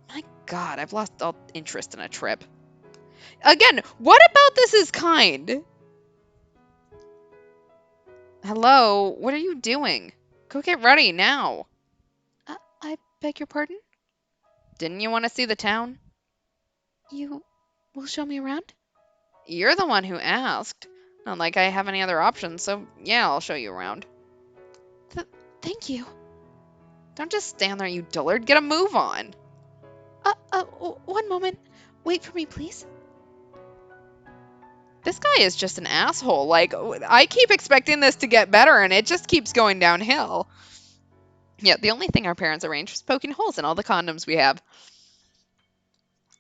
My God, I've lost all interest in a trip. Again, what about this is kind? Hello, what are you doing? Go get ready now. I beg your pardon? Didn't you want to see the town? You will show me around? You're the one who asked. Not like I have any other options, so yeah, I'll show you around. Th- Thank you. Don't just stand there, you dullard. Get a move on. One moment. Wait for me, please. This guy is just an asshole. Like, I keep expecting this to get better, and it just keeps going downhill. Yeah, the only thing our parents arranged was poking holes in all the condoms we have.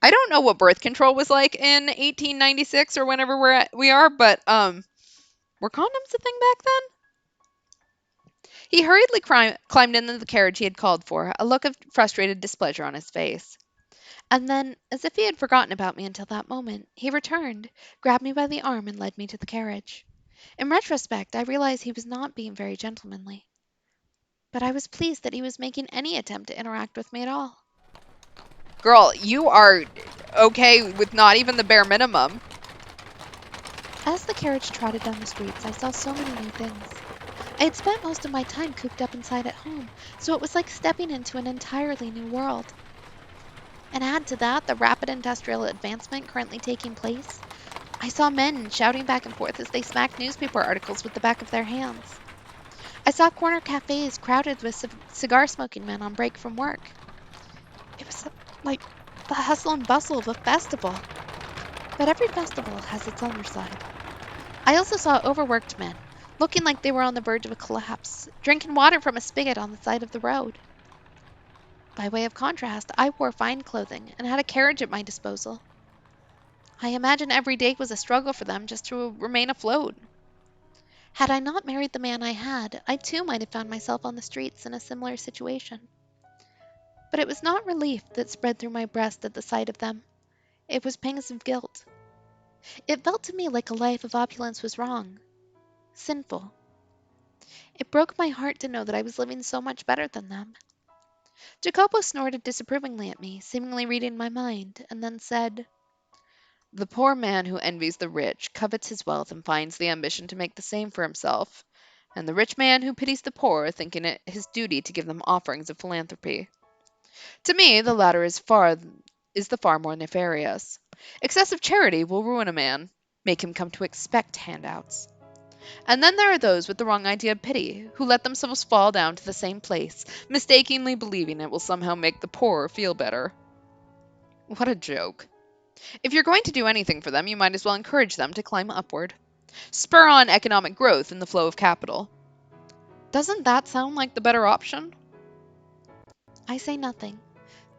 I don't know what birth control was like in 1896 or whenever we are, but were condoms a thing back then? He hurriedly climbed into the carriage he had called for, a look of frustrated displeasure on his face. And then, as if he had forgotten about me until that moment, he returned, grabbed me by the arm, and led me to the carriage. In retrospect, I realized he was not being very gentlemanly, but I was pleased that he was making any attempt to interact with me at all. Girl, you are okay with not even the bare minimum. As the carriage trotted down the streets, I saw so many new things. I had spent most of my time cooped up inside at home, so it was like stepping into an entirely new world. And add to that the rapid industrial advancement currently taking place, I saw men shouting back and forth as they smacked newspaper articles with the back of their hands. I saw corner cafes crowded with cigar smoking men on break from work. It was like the hustle and bustle of a festival. But every festival has its underside. I also saw overworked men, looking like they were on the verge of a collapse, drinking water from a spigot on the side of the road. By way of contrast, I wore fine clothing and had a carriage at my disposal. I imagine every day was a struggle for them just to remain afloat. Had I not married the man I had, I too might have found myself on the streets in a similar situation. But it was not relief that spread through my breast at the sight of them. It was pangs of guilt. It felt to me like a life of opulence was wrong, sinful. It broke my heart to know that I was living so much better than them. Jacopo snorted disapprovingly at me, seemingly reading my mind, and then said, The poor man who envies the rich covets his wealth and finds the ambition to make the same for himself, and the rich man who pities the poor, thinking it his duty to give them offerings of philanthropy. To me, the latter is the far more nefarious. Excessive charity will ruin a man, make him come to expect handouts. And then there are those with the wrong idea of pity, who let themselves fall down to the same place, mistakenly believing it will somehow make the poorer feel better. What a joke. If you're going to do anything for them, you might as well encourage them to climb upward. Spur on economic growth and the flow of capital. Doesn't that sound like the better option? I say nothing,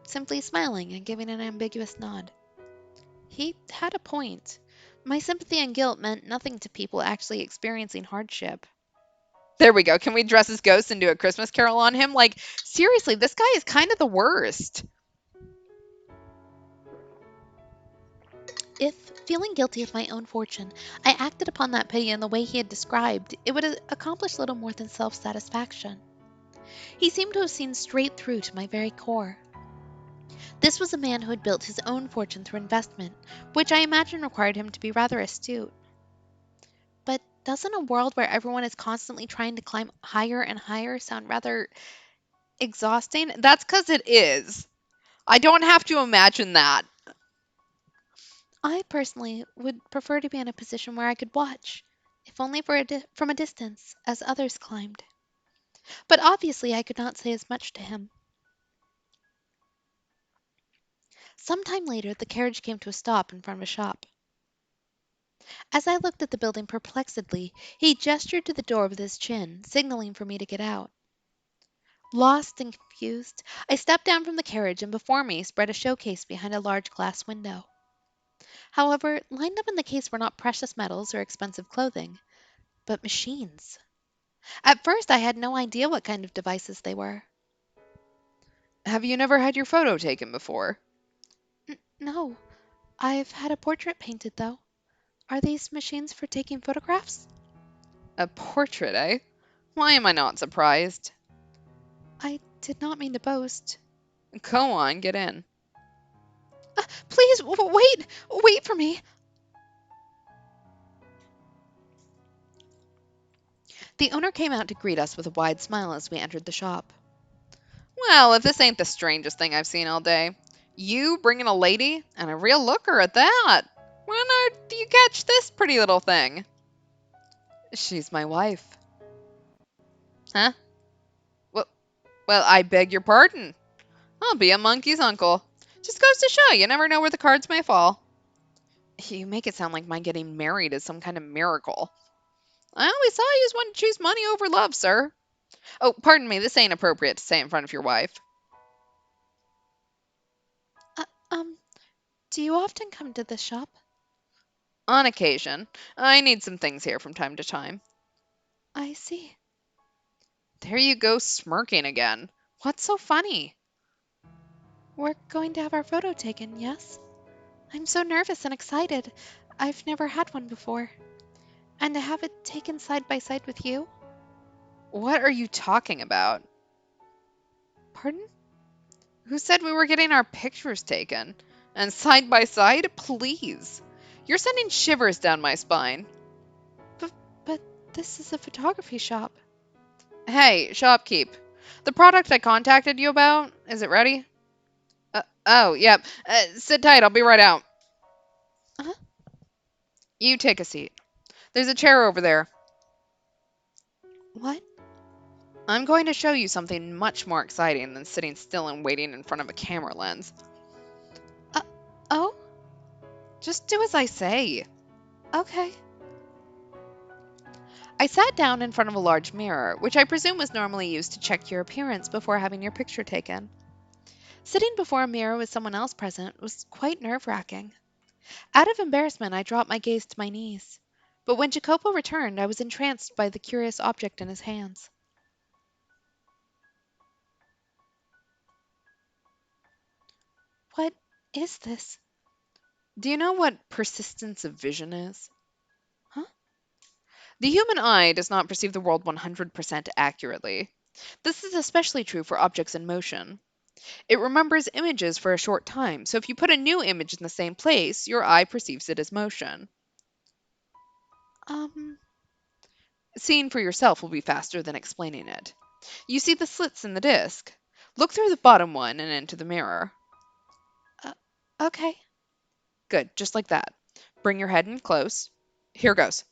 simply smiling and giving an ambiguous nod. He had a point. My sympathy and guilt meant nothing to people actually experiencing hardship. There we go. Can we dress as ghosts and do a Christmas carol on him? Like, seriously, this guy is kind of the worst. If, feeling guilty of my own fortune, I acted upon that pity in the way he had described, it would accomplish little more than self satisfaction. He seemed to have seen straight through to my very core. This was a man who had built his own fortune through investment, which I imagine required him to be rather astute. But doesn't a world where everyone is constantly trying to climb higher and higher sound rather Exhausting? That's because it is. I don't have to imagine that. I personally would prefer to be in a position where I could watch, if only for from a distance, as others climbed. But obviously I could not say as much to him. Some time later the carriage came to a stop in front of a shop. As I looked at the building perplexedly, he gestured to the door with his chin, signaling for me to get out. Lost and confused, I stepped down from the carriage and before me spread a showcase behind a large glass window. However, lined up in the case were not precious metals or expensive clothing, but machines. At first I had no idea what kind of devices they were. Have you never had your photo taken before? No, I've had a portrait painted though. Are these machines for taking photographs? A portrait, eh? Why am I not surprised? I did not mean to boast. Go on, get in. Please, wait! Wait for me! The owner came out to greet us with a wide smile as we entered the shop. Well, if this ain't the strangest thing I've seen all day. You bringing a lady, and a real looker at that. When do you catch this pretty little thing? She's my wife. Huh? Well, well, I beg your pardon. I'll be a monkey's uncle. Just goes to show you never know where the cards may fall. You make it sound like my getting married is some kind of miracle. I always saw you as one to choose money over love, sir. Oh, pardon me, this ain't appropriate to say in front of your wife. Uh, um, do you often come to this shop? On occasion, I need some things here from time to time. I see. There you go, smirking again. What's so funny? We're going to have our photo taken, yes? I'm so nervous and excited. I've never had one before. And to have it taken side by side with you? What are you talking about? Pardon? Who said we were getting our pictures taken? And side by side? Please. You're sending shivers down my spine. But, but this is a photography shop. Hey, shopkeep. The product I contacted you about, is it ready? Oh, yep. Sit tight, I'll be right out. Huh? You take a seat. There's a chair over there. What? I'm going to show you something much more exciting than sitting still and waiting in front of a camera lens. Uh, oh? Just do as I say. Okay. I sat down in front of a large mirror, which I presume was normally used to check your appearance before having your picture taken. Sitting before a mirror with someone else present was quite nerve-wracking. Out of embarrassment, I dropped my gaze to my knees. But when Jacopo returned, I was entranced by the curious object in his hands. What is this? Do you know what persistence of vision is? Huh? The human eye does not perceive the world 100% accurately. This is especially true for objects in motion. It remembers images for a short time, so if you put a new image in the same place, your eye perceives it as motion. Um, Seeing for yourself will be faster than explaining it. You see the slits in the disc. Look through the bottom one and into the mirror. uh, okay. Good, just like that. Bring your head in close. Here goes.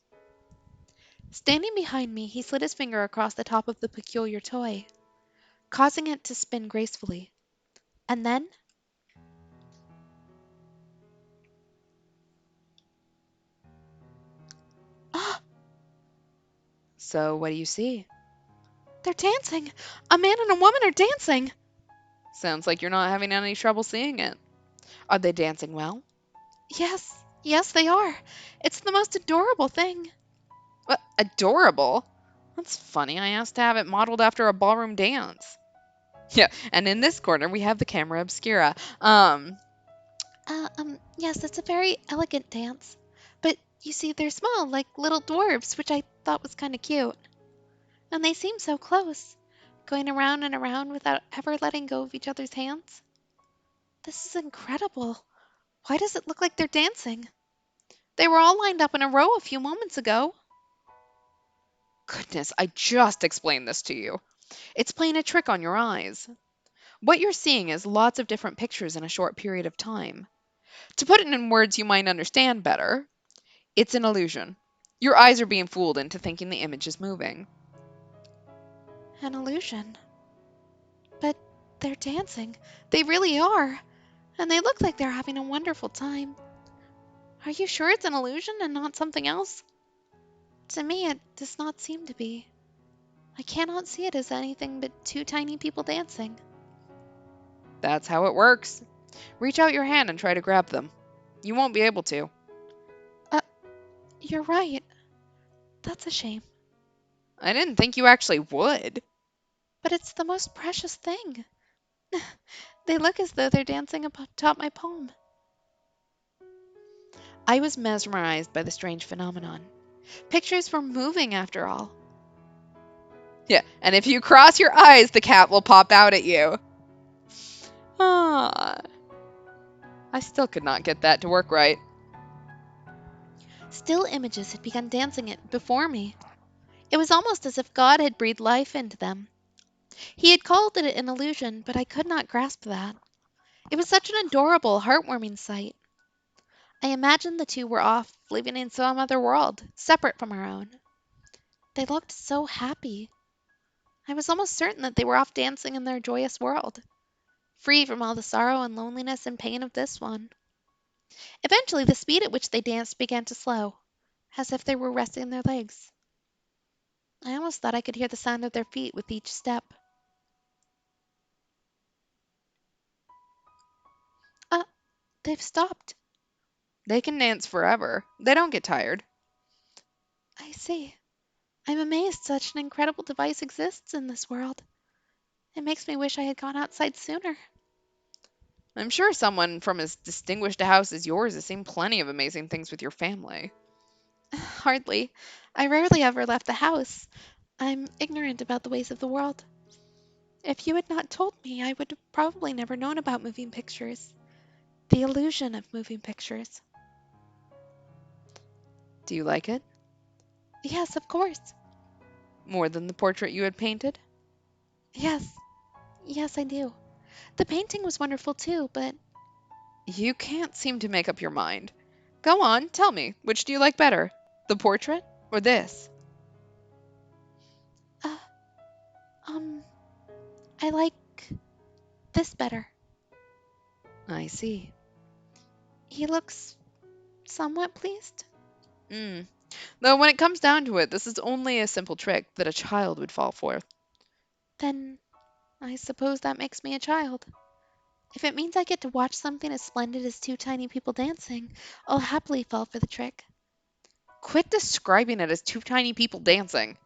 Standing behind me, he slid his finger across the top of the peculiar toy, causing it to spin gracefully. And then, ah, So, what do you see? they're dancing! A man and a woman are dancing! Sounds like you're not having any trouble seeing it. Are they dancing well? Yes, yes, they are. It's the most adorable thing. What, adorable? That's funny. I asked to have it modeled after a ballroom dance. Yeah, and in this corner we have the camera obscura. Yes, it's a very elegant dance. But you see, they're small, like little dwarfs, which I thought was kind of cute. And they seem so close, going around and around without ever letting go of each other's hands. This is incredible. Why does it look like they're dancing? They were all lined up in a row a few moments ago. Goodness, I just explained this to you. It's playing a trick on your eyes. What you're seeing is lots of different pictures in a short period of time. To put it in words you might understand better, it's an illusion. Your eyes are being fooled into thinking the image is moving. An illusion. But they're dancing. They really are. And they look like they're having a wonderful time. Are you sure it's an illusion and not something else? To me, it does not seem to be. I cannot see it as anything but two tiny people dancing. That's how it works. Reach out your hand and try to grab them. You won't be able to. Uh, you're right. That's a shame. I didn't think you actually would. But it's the most precious thing. They look as though they're dancing atop my palm. I was mesmerized by the strange phenomenon. Pictures were moving after all. Yeah, and if you cross your eyes, the cat will pop out at you. Ah, I still could not get that to work right. Still images had begun dancing it before me. It was almost as if God had breathed life into them. He had called it an illusion, but I could not grasp that. It was such an adorable, heartwarming sight. I imagined the two were off, living in some other world, separate from our own. They looked so happy. I was almost certain that they were off dancing in their joyous world, free from all the sorrow and loneliness and pain of this one. Eventually, the speed at which they danced began to slow, as if they were resting their legs. I almost thought I could hear the sound of their feet with each step. Uh, they've stopped. They can dance forever. They don't get tired. I see. I'm amazed such an incredible device exists in this world. It makes me wish I had gone outside sooner. I'm sure someone from as distinguished a house as yours has seen plenty of amazing things with your family. Hardly. I rarely ever left the house. I'm ignorant about the ways of the world. If you had not told me, I would have probably never known about moving pictures. The illusion of moving pictures. Do you like it? Yes, of course. More than the portrait you had painted? Yes, yes, I do. The painting was wonderful too, but You can't seem to make up your mind. Go on, tell me, which do you like better? The portrait or this? uh, um, I like this better. I see. He looks somewhat pleased. Mm. Though when it comes down to it, this is only a simple trick that a child would fall for. Then I suppose that makes me a child. If it means I get to watch something as splendid as two tiny people dancing, I'll happily fall for the trick. Quit describing it as two tiny people dancing.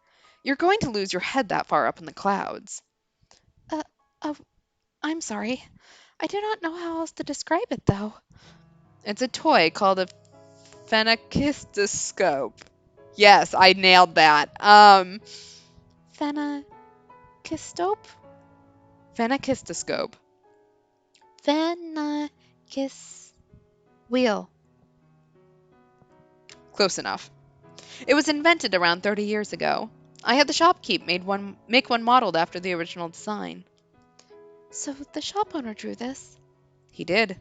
You're going to lose your head that far up in the clouds. Uh, uh, I'm sorry. I do not know how else to describe it, though. It's a toy called a phenakistoscope. Yes, I nailed that. Phenakistoscope? Phenakistoscope. Phenakis... Wheel. Close enough. It was invented around 30 years ago. I had the shopkeep make one modeled after the original design. So the shop owner drew this? He did.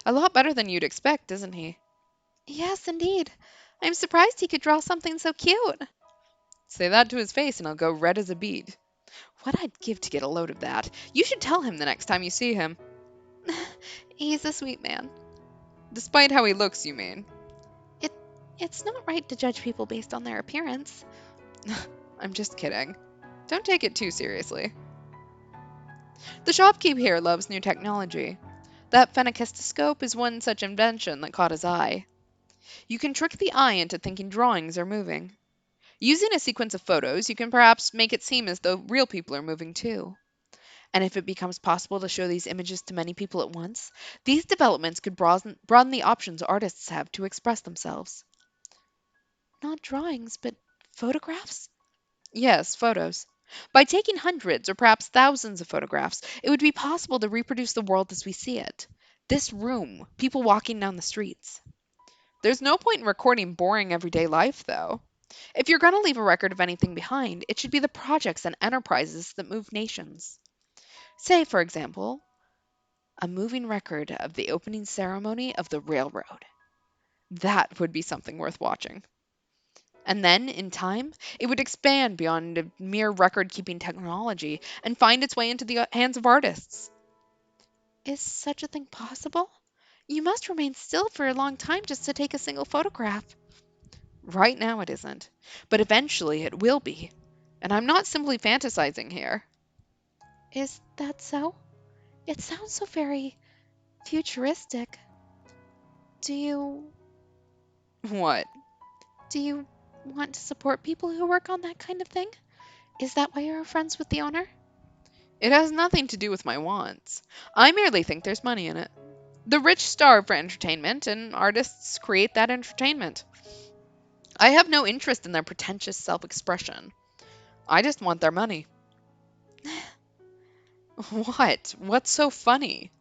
A lot better than you'd expect, isn't he? Yes, indeed. I'm surprised he could draw something so cute. Say that to his face and he'll go red as a beet. What I'd give to get a load of that. You should tell him the next time you see him. He's a sweet man. Despite how he looks, you mean. It, it's not right to judge people based on their appearance. I'm just kidding. Don't take it too seriously. The shopkeep here loves new technology. That phenakistoscope is one such invention that caught his eye. You can trick the eye into thinking drawings are moving. Using a sequence of photos, you can perhaps make it seem as though real people are moving too. And if it becomes possible to show these images to many people at once, these developments could broaden the options artists have to express themselves. Not drawings, but photographs? Yes, photos. By taking hundreds or perhaps thousands of photographs, it would be possible to reproduce the world as we see it. This room, people walking down the streets. There's no point in recording boring everyday life, though. If you're going to leave a record of anything behind, it should be the projects and enterprises that move nations. Say, for example, a moving record of the opening ceremony of the railroad. That would be something worth watching. And then, in time, it would expand beyond a mere record keeping technology and find its way into the hands of artists. Is such a thing possible? You must remain still for a long time just to take a single photograph. Right now, it isn't. But eventually, it will be. And I'm not simply fantasizing here. Is that so? It sounds so very futuristic. Do you What? do you want to support people who work on that kind of thing? Is that why you're friends with the owner? It has nothing to do with my wants. I merely think there's money in it. The rich starve for entertainment, and artists create that entertainment. I have no interest in their pretentious self expression. I just want their money. What? What's so funny?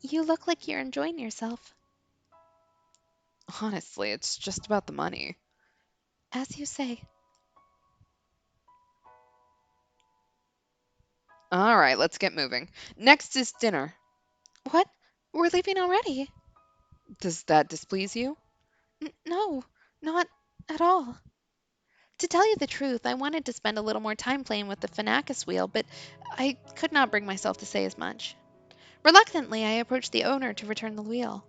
You look like you're enjoying yourself. Honestly, it's just about the money. As you say. All right, let's get moving. Next is dinner. What? We're leaving already? Does that displease you? No, not at all. To tell you the truth, I wanted to spend a little more time playing with the Finacus wheel, but I could not bring myself to say as much. Reluctantly, I approached the owner to return the wheel.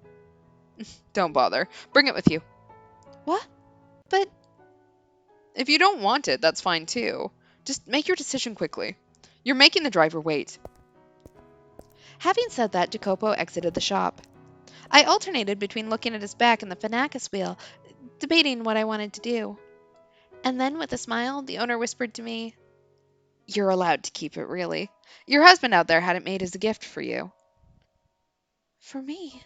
Don't bother. Bring it with you. What? But If you don't want it, that's fine too. Just make your decision quickly. You're making the driver wait. having said that, Jacopo exited the shop. I alternated between looking at his back and the Finacus wheel, debating what I wanted to do. And then, with a smile, the owner whispered to me, You're allowed to keep it, really. Your husband out there had it made as a gift for you. "For me?"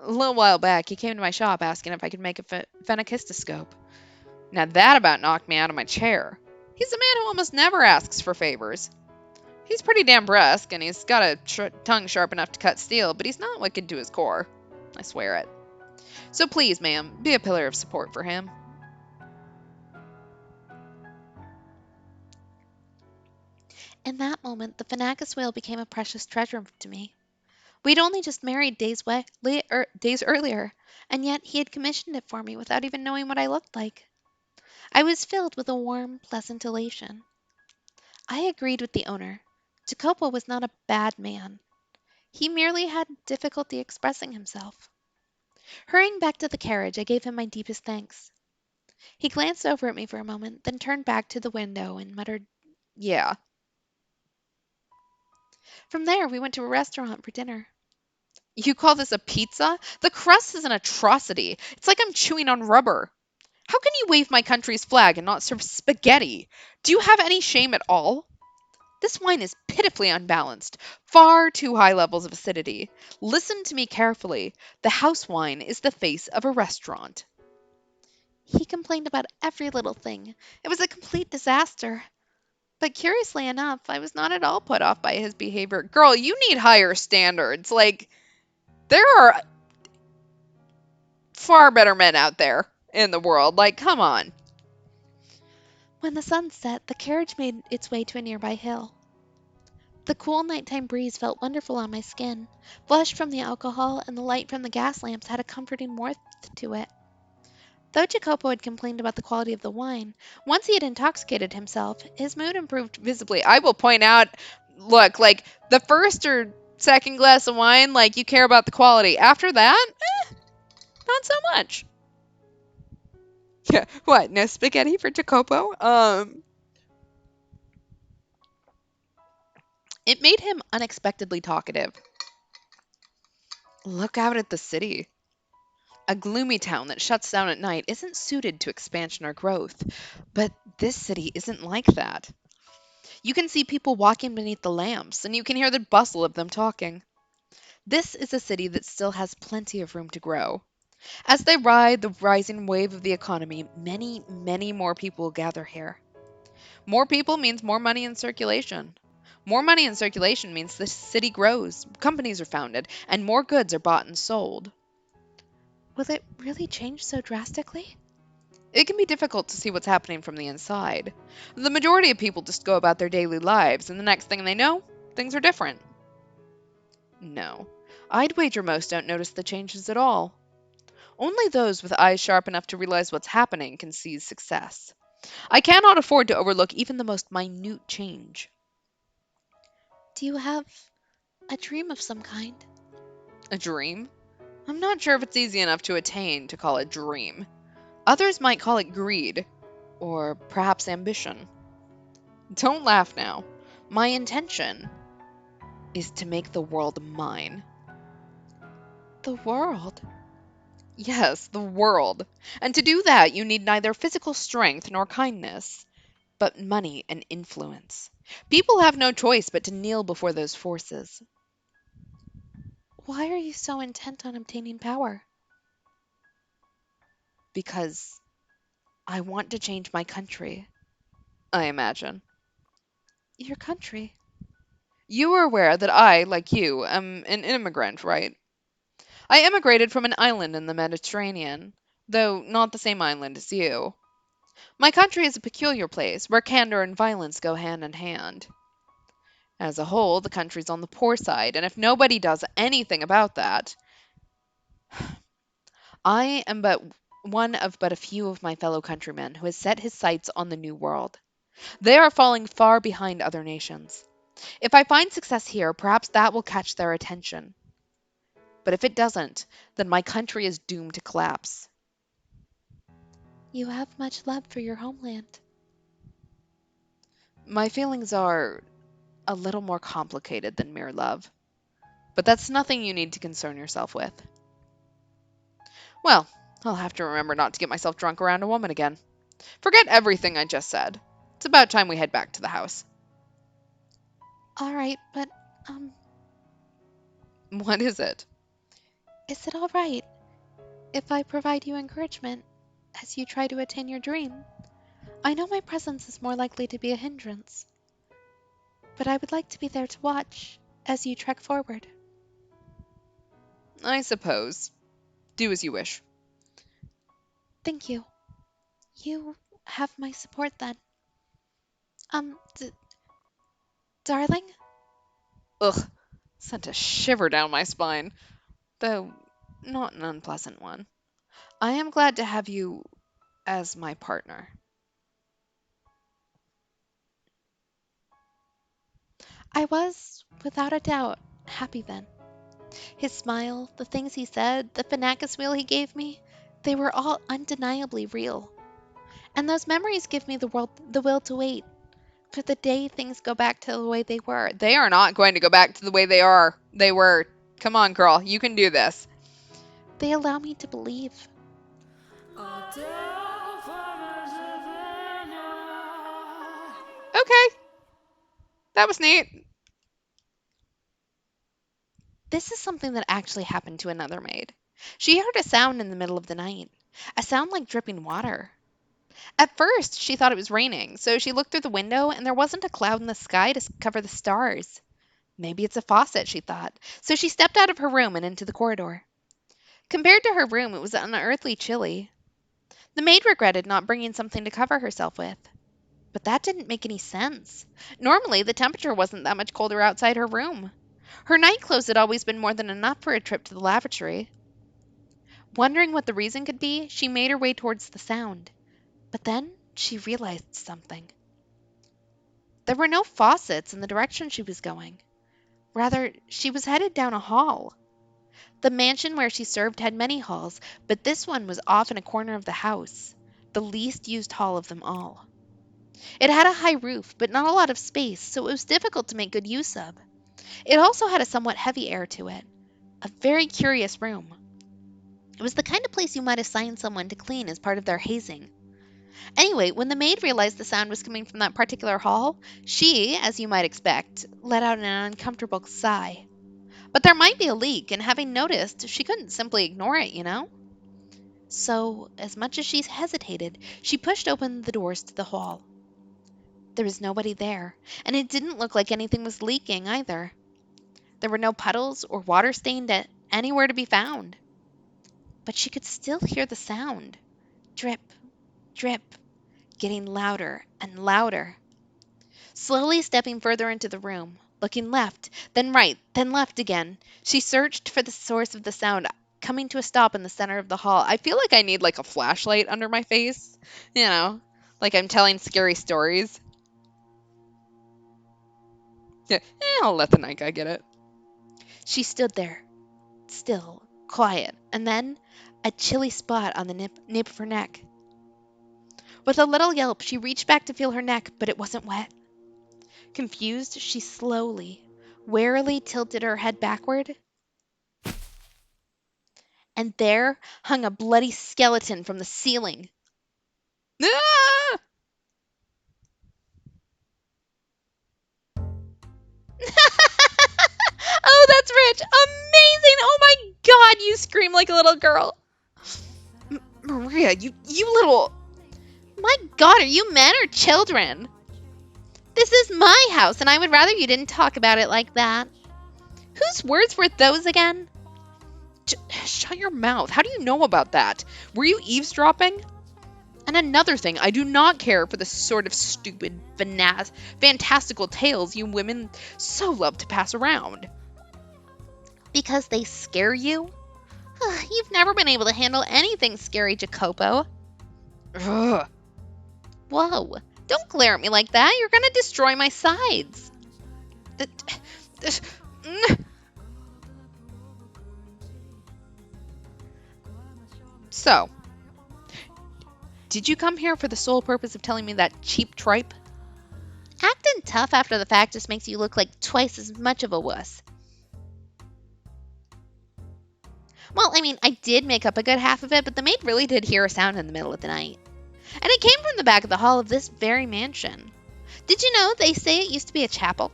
A little while back, he came to my shop asking if I could make a phenakistoscope. Now that about knocked me out of my chair. He's a man who almost never asks for favors. He's pretty damn brusque, and he's got a tongue sharp enough to cut steel, but he's not wicked to his core. I swear it. So please, ma'am, be a pillar of support for him. In that moment, the Finacus whale became a precious treasure to me. We'd only just married days earlier, and yet he had commissioned it for me without even knowing what I looked like. I was filled with a warm, pleasant elation. I agreed with the owner. Jacopo was not a bad man. He merely had difficulty expressing himself. Hurrying back to the carriage, I gave him my deepest thanks. He glanced over at me for a moment, then turned back to the window and muttered, Yeah. From there, we went to a restaurant for dinner. You call this a pizza? The crust is an atrocity. It's like I'm chewing on rubber. How can you wave my country's flag and not serve spaghetti? Do you have any shame at all? This wine is pitifully unbalanced, far too high levels of acidity. Listen to me carefully. The house wine is the face of a restaurant. He complained about every little thing. It was a complete disaster. But curiously enough, I was not at all put off by his behavior. Girl, you need higher standards. Like, there are far better men out there in the world. Like, come on. When the sun set, the carriage made its way to a nearby hill. The cool nighttime breeze felt wonderful on my skin. Flush from the alcohol and the light from the gas lamps had a comforting warmth to it. Though Jacopo had complained about the quality of the wine, once he had intoxicated himself, his mood improved visibly. I will point out, look, like, the first or second glass of wine, like, you care about the quality. After that, not so much. Yeah, what? No spaghetti for Jacopo? It made him unexpectedly talkative. Look out at the city. A gloomy town that shuts down at night isn't suited to expansion or growth, but this city isn't like that. You can see people walking beneath the lamps, and you can hear the bustle of them talking. This is a city that still has plenty of room to grow. As they ride the rising wave of the economy, many, many more people will gather here. More people means more money in circulation. More money in circulation means the city grows, companies are founded, and more goods are bought and sold. Will it really change so drastically? It can be difficult to see what's happening from the inside. The majority of people just go about their daily lives, and the next thing they know, things are different. No, I'd wager most don't notice the changes at all. Only those with eyes sharp enough to realize what's happening can seize success. I cannot afford to overlook even the most minute change. Do you have a dream of some kind? A dream? I'm not sure if it's easy enough to attain to call it dream. Others might call it greed, or perhaps ambition. Don't laugh now. My intention is to make the world mine. The world? Yes, the world. And to do that, you need neither physical strength nor kindness, but money and influence. People have no choice but to kneel before those forces. Why are you so intent on obtaining power? Because I want to change my country, I imagine. Your country? You are aware that I, like you, am an immigrant, right? I immigrated from an island in the Mediterranean, though not the same island as you. My country is a peculiar place where candor and violence go hand in hand. As a whole, the country's on the poor side, and if nobody does anything about that, I am but one of but a few of my fellow countrymen who has set his sights on the New World. They are falling far behind other nations. If I find success here, perhaps that will catch their attention. But if it doesn't, then my country is doomed to collapse. You have much love for your homeland. My feelings are a little more complicated than mere love, but that's nothing you need to concern yourself with. Well, I'll have to remember not to get myself drunk around a woman again. Forget everything I just said. It's about time we head back to the house. All right, but, What is it? is it all right if I provide you encouragement as you try to attain your dream? I know my presence is more likely to be a hindrance, but I would like to be there to watch as you trek forward. I suppose. Do as you wish. Thank you. You have my support then. Darling? Ugh, sent a shiver down my spine, though not an unpleasant one. I am glad to have you as my partner. I was, without a doubt, happy then. His smile, the things he said, the Finacus wheel he gave me, they were all undeniably real. And those memories give me the will to wait for the day things go back to the way they were. They are not going to go back to the way they were. Come on, girl, you can do this. They allow me to believe. Okay, that was neat. This is something that actually happened to another maid. She heard a sound in the middle of the night, a sound like dripping water. At first, she thought it was raining, so she looked through the window and there wasn't a cloud in the sky to cover the stars. Maybe it's a faucet, she thought, so she stepped out of her room and into the corridor. Compared to her room, it was unearthly chilly. The maid regretted not bringing something to cover herself with. But that didn't make any sense. Normally, the temperature wasn't that much colder outside her room. Her night clothes had always been more than enough for a trip to the lavatory. Wondering what the reason could be, she made her way towards the sound. But then she realized something. There were no faucets in the direction she was going. Rather, she was headed down a hall. The mansion where she served had many halls, but this one was off in a corner of the house, the least used hall of them all. It had a high roof, but not a lot of space, so it was difficult to make good use of. It also had a somewhat heavy air to it. A very curious room. It was the kind of place you might assign someone to clean as part of their hazing. Anyway, when the maid realized the sound was coming from that particular hall, she, as you might expect, let out an uncomfortable sigh. But there might be a leak, and having noticed, she couldn't simply ignore it, you know? So, as much as she hesitated, she pushed open the doors to the hall. There was nobody there, and it didn't look like anything was leaking either. There were no puddles or water stained anywhere to be found. But she could still hear the sound. Drip, drip, getting louder and louder. Slowly stepping further into the room, looking left, then right, then left again, she searched for the source of the sound, coming to a stop in the center of the hall. I feel like I need like a flashlight under my face, you know, like I'm telling scary stories. Yeah, I'll let the night guy get it. She stood there, still, quiet, and then a chilly spot on the nape of her neck. With a little yelp, she reached back to feel her neck, but it wasn't wet. Confused, she slowly, warily tilted her head backward, and there hung a bloody skeleton from the ceiling. Ah! Oh, that's rich! Amazing! Oh my god, you scream like a little girl. Maria, you little. My god, are you men or children? This is my house, and I would rather you didn't talk about it like that. Whose words were those again? Shut your mouth. How do you know about that? Were you eavesdropping? And another thing, I do not care for the sort of stupid, fantastical tales you women so love to pass around. Because they scare you? You've never been able to handle anything scary, Jacopo. Ugh. Whoa, don't glare at me like that. You're going to destroy my sides. So, did you come here for the sole purpose of telling me that cheap tripe? Acting tough after the fact just makes you look like twice as much of a wuss. Well, I mean, I did make up a good half of it, but the maid really did hear a sound in the middle of the night. And it came from the back of the hall of this very mansion. Did you know they say it used to be a chapel?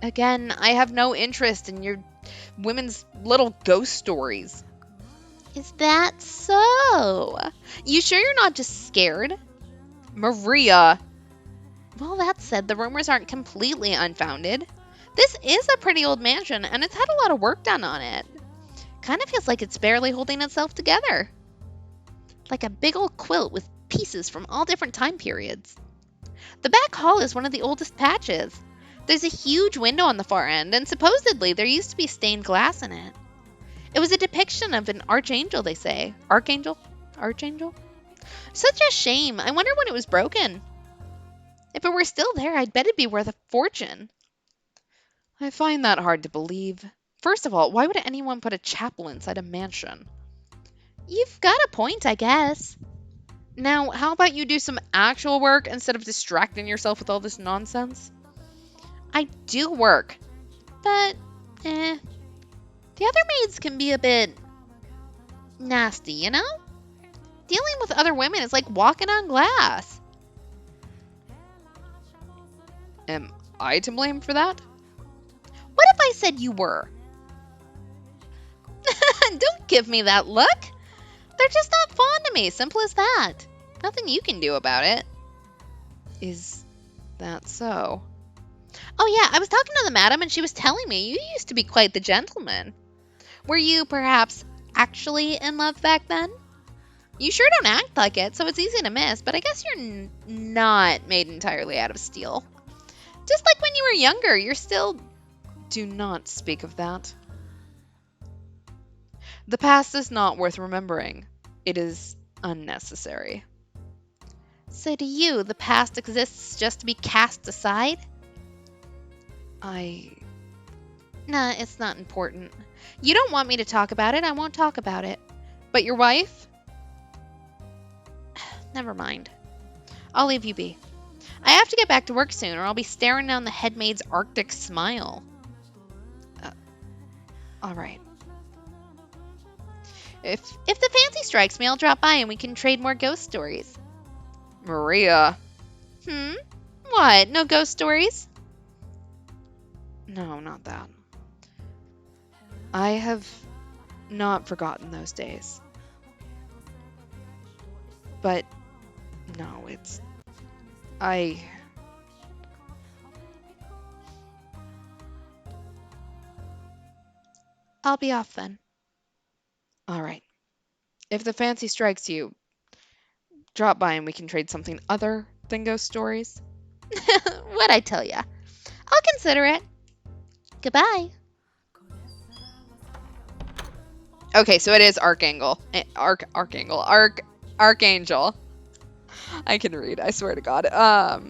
Again, I have no interest in your women's little ghost stories. Is that so? You sure you're not just scared? Maria. Well, that said, the rumors aren't completely unfounded. This is a pretty old mansion, and it's had a lot of work done on it. Kind of feels like it's barely holding itself together. Like a big old quilt with pieces from all different time periods. The back hall is one of the oldest patches. There's a huge window on the far end, and supposedly there used to be stained glass in it. It was a depiction of an archangel, they say. Archangel? Archangel? Such a shame. I wonder when it was broken. If it were still there, I'd bet it'd be worth a fortune. I find that hard to believe. First of all, why would anyone put a chapel inside a mansion? You've got a point, I guess. Now, how about you do some actual work instead of distracting yourself with all this nonsense? I do work, but, the other maids can be a bit nasty, you know? Dealing with other women is like walking on glass. Am I to blame for that? What if I said you were? Don't give me that look. They're just not fond of me, simple as that. Nothing you can do about it. Is that so? Oh yeah, I was talking to the madam and she was telling me you used to be quite the gentleman. Were you perhaps actually in love back then? You sure don't act like it, so it's easy to miss, but I guess you're not made entirely out of steel. Just like when you were younger, you're still... Do not speak of that. The past is not worth remembering. It is unnecessary. So to you, the past exists just to be cast aside? Nah, it's not important. You don't want me to talk about it, I won't talk about it. But your wife? Never mind. I'll leave you be. I have to get back to work soon, or I'll be staring down the head maid's arctic smile. All right. If the fancy strikes me, I'll drop by and we can trade more ghost stories. Maria. Hmm? What? No ghost stories? No, not that. I have not forgotten those days. But no, it's. I. I'll be off then. Alright. If the fancy strikes you, drop by and we can trade something other than ghost stories. What'd I tell ya? I'll consider it. Goodbye. Okay, so it is Archangel. Archangel. I can read, I swear to God. God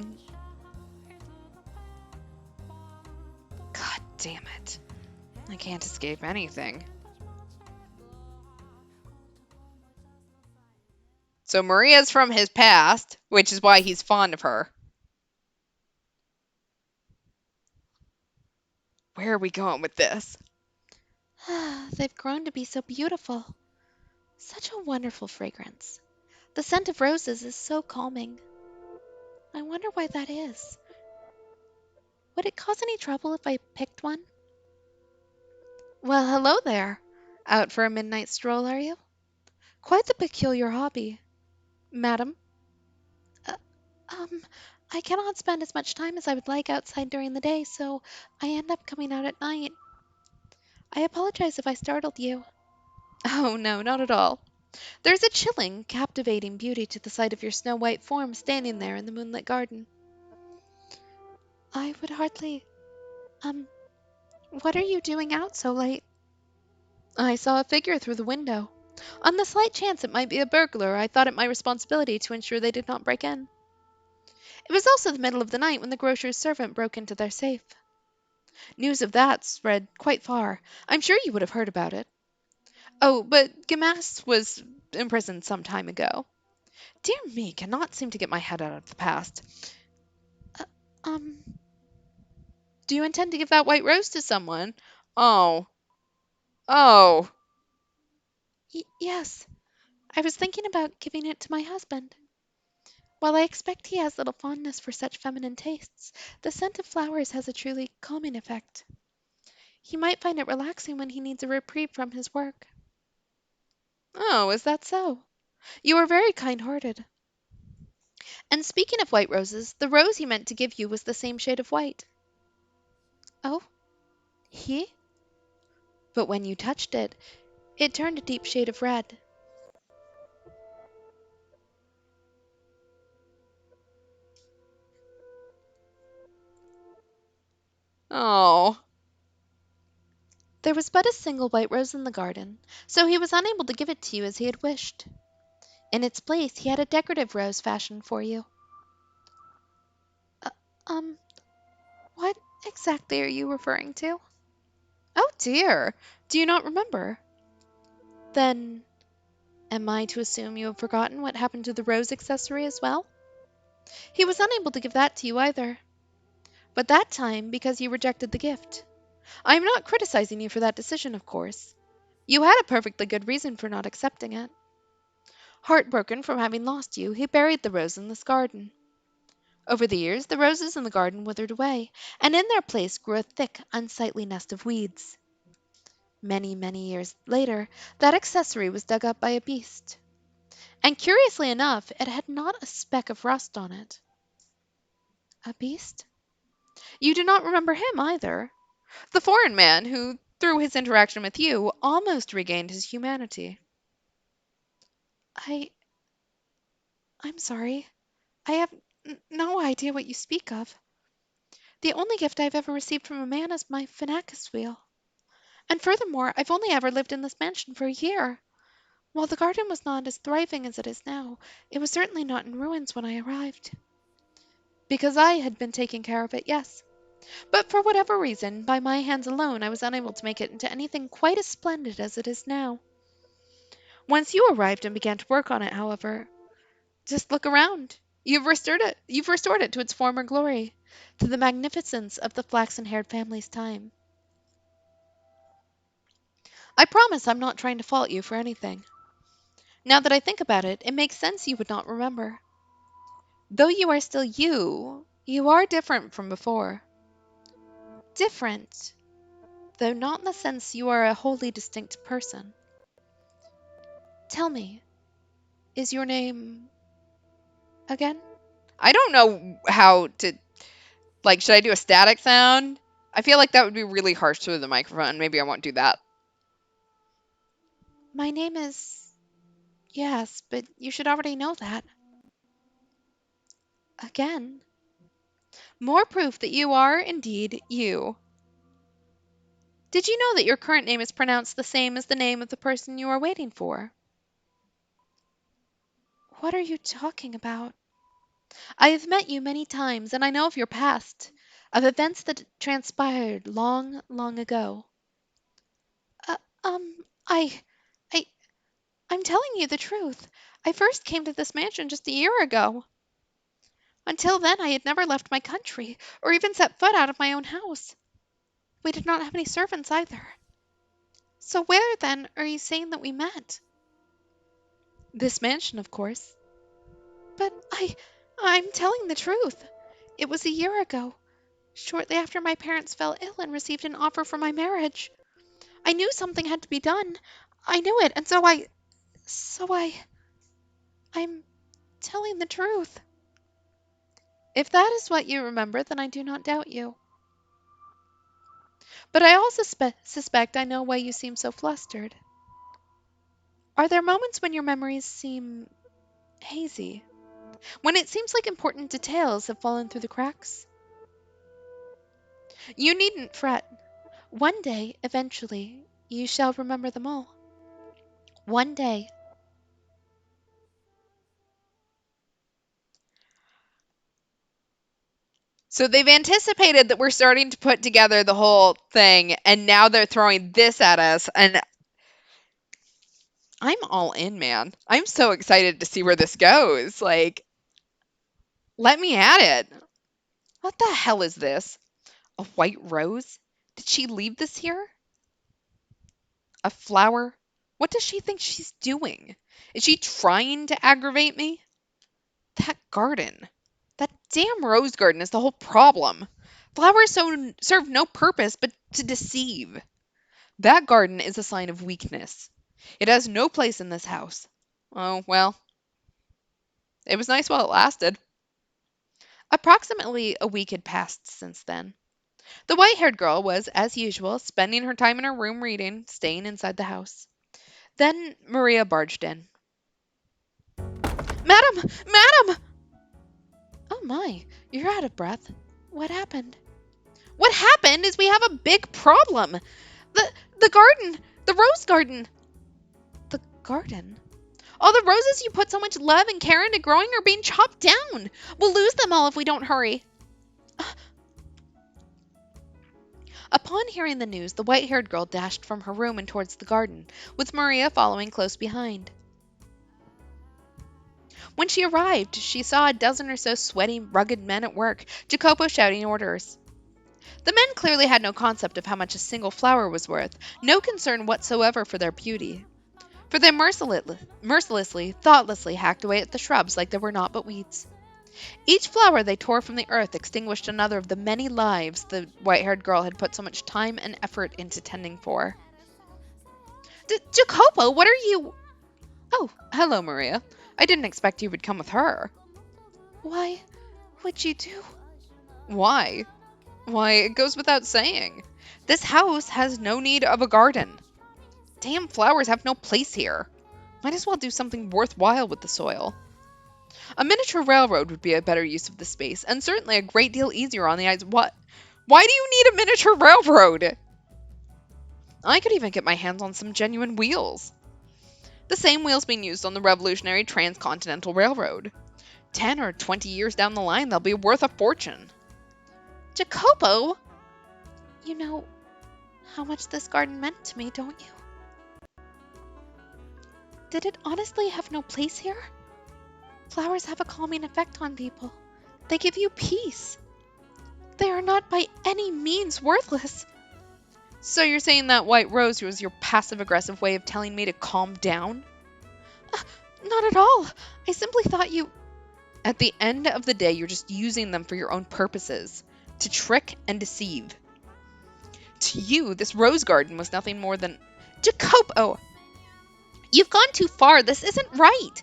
damn it. I can't escape anything. So Maria's from his past, which is why he's fond of her. Where are we going with this? They've grown to be so beautiful. Such a wonderful fragrance. The scent of roses is so calming. I wonder why that is. Would it cause any trouble if I picked one? Well, hello there. Out for a midnight stroll, are you? Quite the peculiar hobby, madam. Uh, um, I cannot spend as much time as I would like outside during the day, so I end up coming out at night. I apologize if I startled you. Oh, no, not at all. There's a chilling, captivating beauty to the sight of your snow white form standing there in the moonlit garden. I would hardly. Um, what are you doing out so late? I saw a figure through the window. On the slight chance it might be a burglar, I thought it my responsibility to ensure they did not break in. It was also the middle of the night when the grocer's servant broke into their safe. News of that spread quite far. I'm sure you would have heard about it. Oh, but Gamas was imprisoned some time ago. Dear me, cannot seem to get my head out of the past. Uh, um, do you intend to give that white rose to someone? Oh, oh. Yes, I was thinking about giving it to my husband. While I expect he has little fondness for such feminine tastes, the scent of flowers has a truly calming effect. He might find it relaxing when he needs a reprieve from his work. Oh, is that so? You are very kind-hearted. And speaking of white roses, the rose he meant to give you was the same shade of white. Oh, he? But when you touched it, it turned a deep shade of red. Oh. There was but a single white rose in the garden, so he was unable to give it to you as he had wished. In its place, he had a decorative rose fashioned for you. Uh, um, what exactly are you referring to? Oh dear, do you not remember? Then, am I to assume you have forgotten what happened to the rose accessory as well? He was unable to give that to you either. But that time because you rejected the gift. I am not criticizing you for that decision, of course. You had a perfectly good reason for not accepting it. Heartbroken from having lost you, he buried the rose in this garden. Over the years, the roses in the garden withered away, and in their place grew a thick, unsightly nest of weeds. Many, many years later, that accessory was dug up by a beast. And curiously enough, it had not a speck of rust on it. A beast? You do not remember him either. The foreign man who, through his interaction with you, almost regained his humanity. I. I'm sorry. I have no idea what you speak of. The only gift I've ever received from a man is my Finacus wheel. And furthermore, I've only ever lived in this mansion for a year. While the garden was not as thriving as it is now, it was certainly not in ruins when I arrived. Because I had been taking care of it, yes. But for whatever reason, by my hands alone, I was unable to make it into anything quite as splendid as it is now. Once you arrived and began to work on it, however, just look around. You've restored it to its former glory, to the magnificence of the flaxen-haired family's time. I promise I'm not trying to fault you for anything. Now that I think about it, it makes sense you would not remember. Though you are still you, you are different from before. Different, though not in the sense you are a wholly distinct person. Tell me, is your name again? I don't know how to, like, should I do a static sound? I feel like that would be really harsh through the microphone. Maybe I won't do that. My name is. Yes, but you should already know that. Again. More proof that you are indeed you. Did you know that your current name is pronounced the same as the name of the person you are waiting for? What are you talking about? I have met you many times, and I know of your past, of events that transpired long, long ago. Uh, um, I, I, I'm telling you the truth. I first came to this mansion just a year ago. Until then, I had never left my country, or even set foot out of my own house. We did not have any servants either. So where, then, are you saying that we met? This mansion, of course. But I'm telling the truth. It was a year ago, shortly after my parents fell ill and received an offer for my marriage. I knew something had to be done. I knew it, and I'm telling the truth. If that is what you remember, then I do not doubt you. But I also suspect I know why you seem so flustered. Are there moments when your memories seem hazy? When it seems like important details have fallen through the cracks? You needn't fret. One day, eventually, you shall remember them all. One day. So they've anticipated that we're starting to put together the whole thing, and now they're throwing this at us, and I'm all in, man. I'm so excited to see where this goes. Like, let me at it. What the hell is this? A white rose? Did she leave this here? A flower? What does she think she's doing? Is she trying to aggravate me? That garden. That damn rose garden is the whole problem. Flowers serve no purpose but to deceive. That garden is a sign of weakness. It has no place in this house. Oh, well, it was nice while it lasted. Approximately a week had passed since then. The white haired girl was, as usual, spending her time in her room reading, staying inside the house. Then Maria barged in. Madam! Madam! Oh my, you're out of breath. What happened? What happened is we have a big problem. The garden, the rose garden. The garden? All the roses you put so much love and care into growing are being chopped down. We'll lose them all if we don't hurry. Upon hearing the news, the white haired girl dashed from her room and towards the garden, with Maria following close behind. When she arrived, she saw a dozen or so sweaty, rugged men at work, Jacopo shouting orders. The men clearly had no concept of how much a single flower was worth, no concern whatsoever for their beauty. For they mercilessly, thoughtlessly hacked away at the shrubs like they were naught but weeds. Each flower they tore from the earth extinguished another of the many lives the white-haired girl had put so much time and effort into tending for. Jacopo, what are you... Oh, hello, Maria. I didn't expect you would come with her. Why would you do? Why? Why, it goes without saying. This house has no need of a garden. Damn flowers have no place here. Might as well do something worthwhile with the soil. A miniature railroad would be a better use of the space, and certainly a great deal easier on the eyes. What? Why do you need a miniature railroad? I could even get my hands on some genuine wheels. The same wheels being used on the revolutionary transcontinental railroad. 10 or 20 years down the line, they'll be worth a fortune. Jacopo! You know how much this garden meant to me, don't you? Did it honestly have no place here? Flowers have a calming effect on people. They give you peace. They are not by any means worthless. So you're saying that white rose was your passive-aggressive way of telling me to calm down? Not at all. I simply thought you. At the end of the day, you're just using them for your own purposes, to trick and deceive. To you, this rose garden was nothing more than... Jacopo! You've gone too far. This isn't right.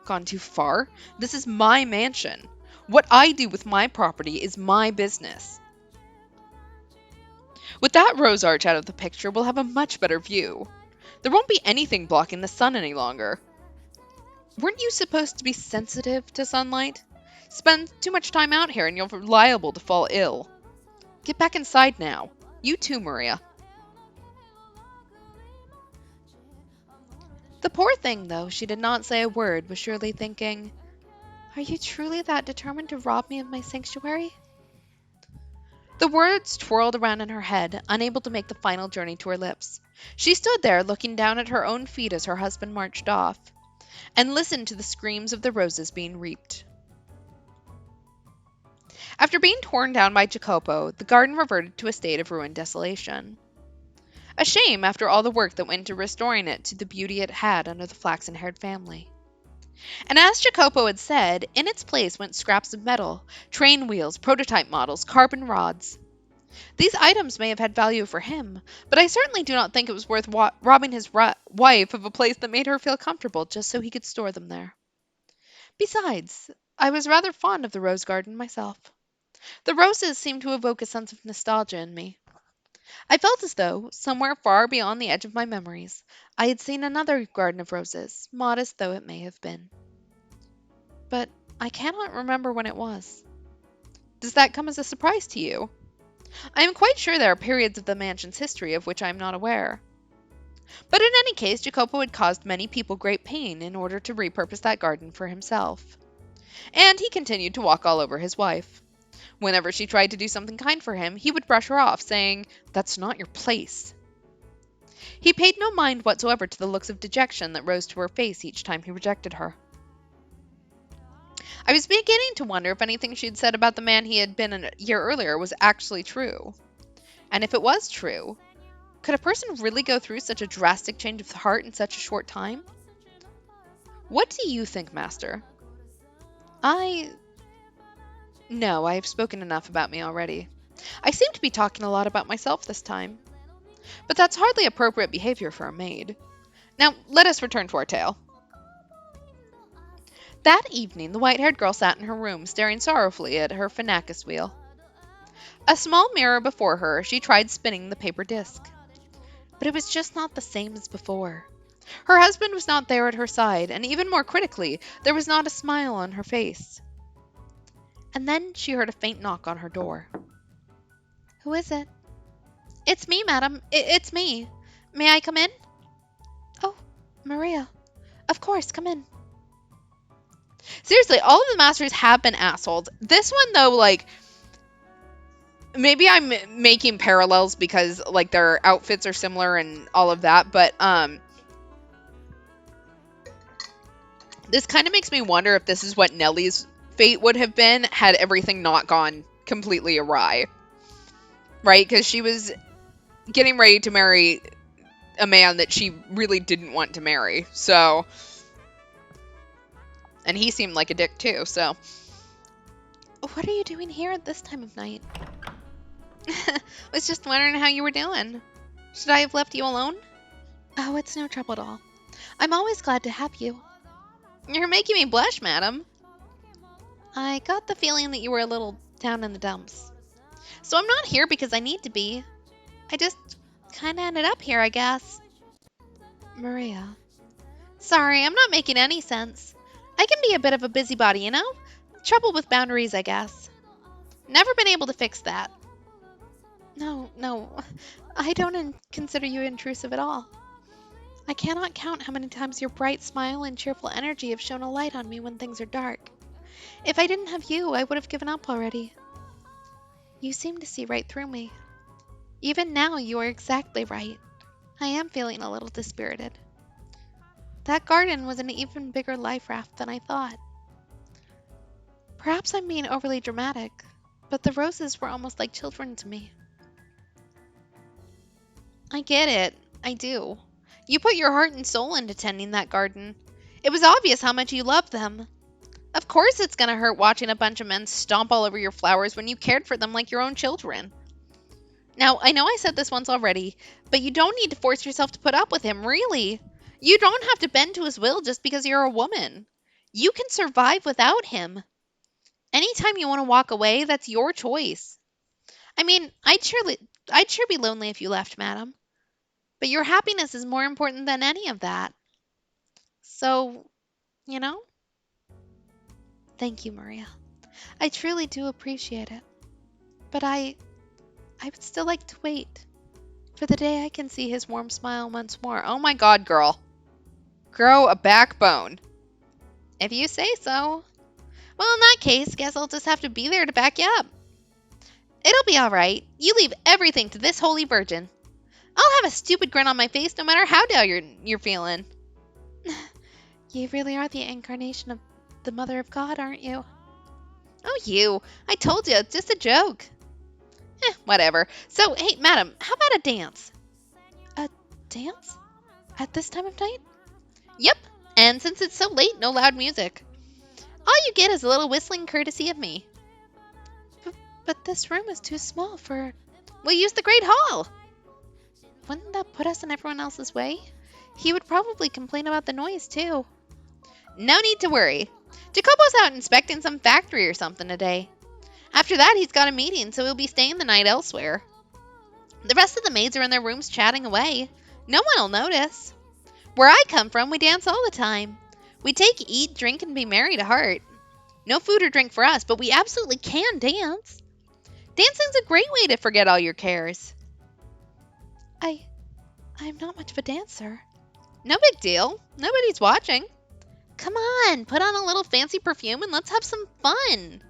Gone too far? This is my mansion. What I do with my property is my business. With that rose arch out of the picture, we'll have a much better view. There won't be anything blocking the sun any longer. Weren't you supposed to be sensitive to sunlight? Spend too much time out here and you're liable to fall ill. Get back inside now. You too, Maria. The poor thing, though she did not say a word, was surely thinking, "Are you truly that determined to rob me of my sanctuary?" The words twirled around in her head, unable to make the final journey to her lips. She stood there, looking down at her own feet as her husband marched off, and listened to the screams of the roses being reaped. After being torn down by Jacopo, the garden reverted to a state of ruined desolation. A shame after all the work that went into restoring it to the beauty it had under the flaxen-haired family. And as Jacopo had said, in its place went scraps of metal, train wheels, prototype models, carbon rods. These items may have had value for him, but I certainly do not think it was worth robbing his wife of a place that made her feel comfortable just so he could store them there. Besides, I was rather fond of the rose garden myself. The roses seemed to evoke a sense of nostalgia in me. I felt as though, somewhere far beyond the edge of my memories, I had seen another garden of roses, modest though it may have been. But I cannot remember when it was. Does that come as a surprise to you? I am quite sure there are periods of the mansion's history of which I am not aware. But in any case, Jacopo had caused many people great pain in order to repurpose that garden for himself. And he continued to walk all over his wife. Whenever she tried to do something kind for him, he would brush her off, saying, "That's not your place." He paid no mind whatsoever to the looks of dejection that rose to her face each time he rejected her. I was beginning to wonder if anything she had said about the man he had been a year earlier was actually true. And if it was true, could a person really go through such a drastic change of heart in such a short time? What do you think, Master? No, I have spoken enough about me already. I seem to be talking a lot about myself this time. But that's hardly appropriate behavior for a maid. Now, let us return to our tale. That evening, the white-haired girl sat in her room, staring sorrowfully at her phenacus wheel. A small mirror before her, she tried spinning the paper disc. But it was just not the same as before. Her husband was not there at her side, and even more critically, there was not a smile on her face. And then she heard a faint knock on her door. "Who is it?" "It's me, madam. It's me. May I come in?" "Oh, Maria. Of course, come in." Seriously, all of the masters have been assholes. This one, though, like, maybe I'm making parallels because, like, their outfits are similar and all of that, but, this kind of makes me wonder if this is what Nellie's fate would have been had everything not gone completely awry. Right? Because she was getting ready to marry a man that she really didn't want to marry. So, and he seemed like a dick too, so. "What are you doing here at this time of night?" Was just wondering how you were doing. Should I have left you alone? "Oh, it's no trouble at all. I'm always glad to have you." You're making me blush, madam. "I got the feeling that you were a little down in the dumps." So I'm not here because I need to be. I just kinda ended up here, I guess. "Maria." Sorry, I'm not making any sense. I can be a bit of a busybody, you know? Trouble with boundaries, I guess. Never been able to fix that. No, I don't consider you intrusive at all. I cannot count how many times your bright smile and cheerful energy have shone a light on me when things are dark. If I didn't have you, I would have given up already. You seem to see right through me. Even now, you are exactly right. I am feeling a little dispirited. That garden was an even bigger life raft than I thought. Perhaps I'm being overly dramatic, but the roses were almost like children to me. I get it. I do. You put your heart and soul into tending that garden. It was obvious how much you loved them. Of course it's gonna hurt watching a bunch of men stomp all over your flowers when you cared for them like your own children. Now, I know I said this once already, but you don't need to force yourself to put up with him, really. You don't have to bend to his will just because you're a woman. You can survive without him. Anytime you want to walk away, that's your choice. I mean, I'd sure be lonely if you left, madam. But your happiness is more important than any of that. So, you know? Thank you, Maria. I truly do appreciate it. But I would still like to wait for the day I can see his warm smile once more. Oh my god, girl. Grow a backbone. If you say so. Well, in that case, guess I'll just have to be there to back you up. It'll be alright. You leave everything to this holy virgin. I'll have a stupid grin on my face no matter how down you're feeling. You really are the incarnation of the Mother of God, aren't you? Oh, you. I told you, it's just a joke. Whatever. So, hey, madam, how about a dance? A dance? At this time of night? Yep. And since it's so late, no loud music. All you get is a little whistling courtesy of me. But this room is too small for... We'll use the Great Hall. Wouldn't that put us in everyone else's way? He would probably complain about the noise, too. No need to worry. Jacopo's out inspecting some factory or something today. After that, he's got a meeting, so he'll be staying the night elsewhere. The rest of the maids are in their rooms chatting away. No one will notice. Where I come from, we dance all the time. We take, eat, drink, and be merry to heart. No food or drink for us, but we absolutely can dance. Dancing's a great way to forget all your cares. I'm not much of a dancer. No big deal. Nobody's watching. Come on, put on a little fancy perfume and let's have some fun.